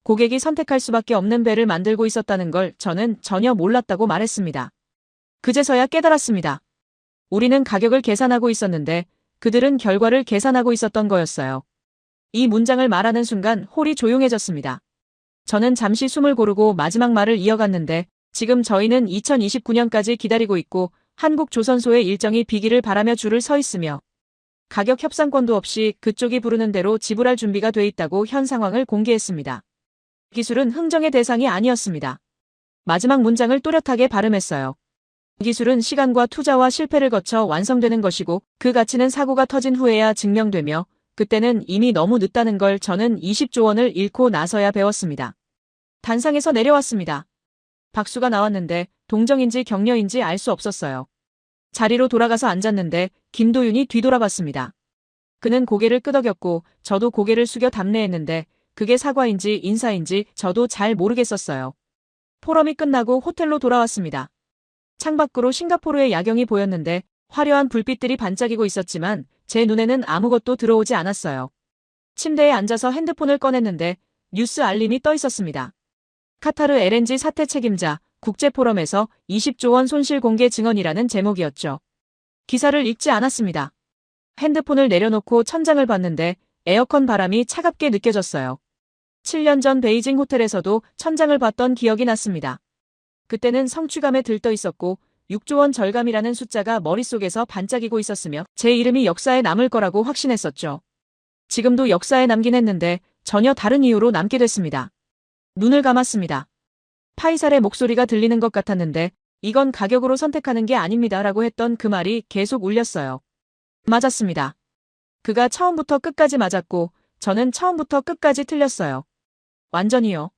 고객이 선택할 수밖에 없는 배를 만들고 있었다는 걸 저는 전혀 몰랐다고 말했습니다. 그제서야 깨달았습니다. 우리는 가격을 계산하고 있었는데 그들은 결과를 계산하고 있었던 거였어요. 이 문장을 말하는 순간 홀이 조용해졌습니다. 저는 잠시 숨을 고르고 마지막 말을 이어갔는데 지금 저희는 2029년까지 기다리고 있고 한국조선소의 일정이 비기를 바라며 줄을 서 있으며 가격 협상권도 없이 그쪽이 부르는 대로 지불할 준비가 돼 있다고 현 상황을 공개했습니다. 기술은 흥정의 대상이 아니었습니다. 마지막 문장을 또렷하게 발음했어요. 기술은 시간과 투자와 실패를 거쳐 완성되는 것이고 그 가치는 사고가 터진 후에야 증명되며 그때는 이미 너무 늦다는 걸 저는 20조 원을 잃고 나서야 배웠습니다. 단상에서 내려왔습니다. 박수가 나왔는데 동정인지 격려인지 알 수 없었어요. 자리로 돌아가서 앉았는데 김도윤이 뒤돌아봤습니다. 그는 고개를 끄덕였고 저도 고개를 숙여 답례했는데 그게 사과인지 인사인지 저도 잘 모르겠었어요. 포럼이 끝나고 호텔로 돌아왔습니다. 창밖으로 싱가포르의 야경이 보였는데 화려한 불빛들이 반짝이고 있었지만 제 눈에는 아무것도 들어오지 않았어요. 침대에 앉아서 핸드폰을 꺼냈는데 뉴스 알림이 떠 있었습니다. 카타르 LNG 사태 책임자 국제포럼에서 20조 원 손실 공개 증언이라는 제목이었죠. 기사를 읽지 않았습니다. 핸드폰을 내려놓고 천장을 봤는데 에어컨 바람이 차갑게 느껴졌어요. 7년 전 베이징 호텔에서도 천장을 봤던 기억이 났습니다. 그때는 성취감에 들떠 있었고 6조 원 절감이라는 숫자가 머릿속에서 반짝이고 있었으며 제 이름이 역사에 남을 거라고 확신했었죠. 지금도 역사에 남긴 했는데 전혀 다른 이유로 남게 됐습니다. 눈을 감았습니다. 파이살의 목소리가 들리는 것 같았는데 이건 가격으로 선택하는 게 아닙니다 라고 했던 그 말이 계속 울렸어요. 맞았습니다. 그가 처음부터 끝까지 맞았고 저는 처음부터 끝까지 틀렸어요. 완전히요.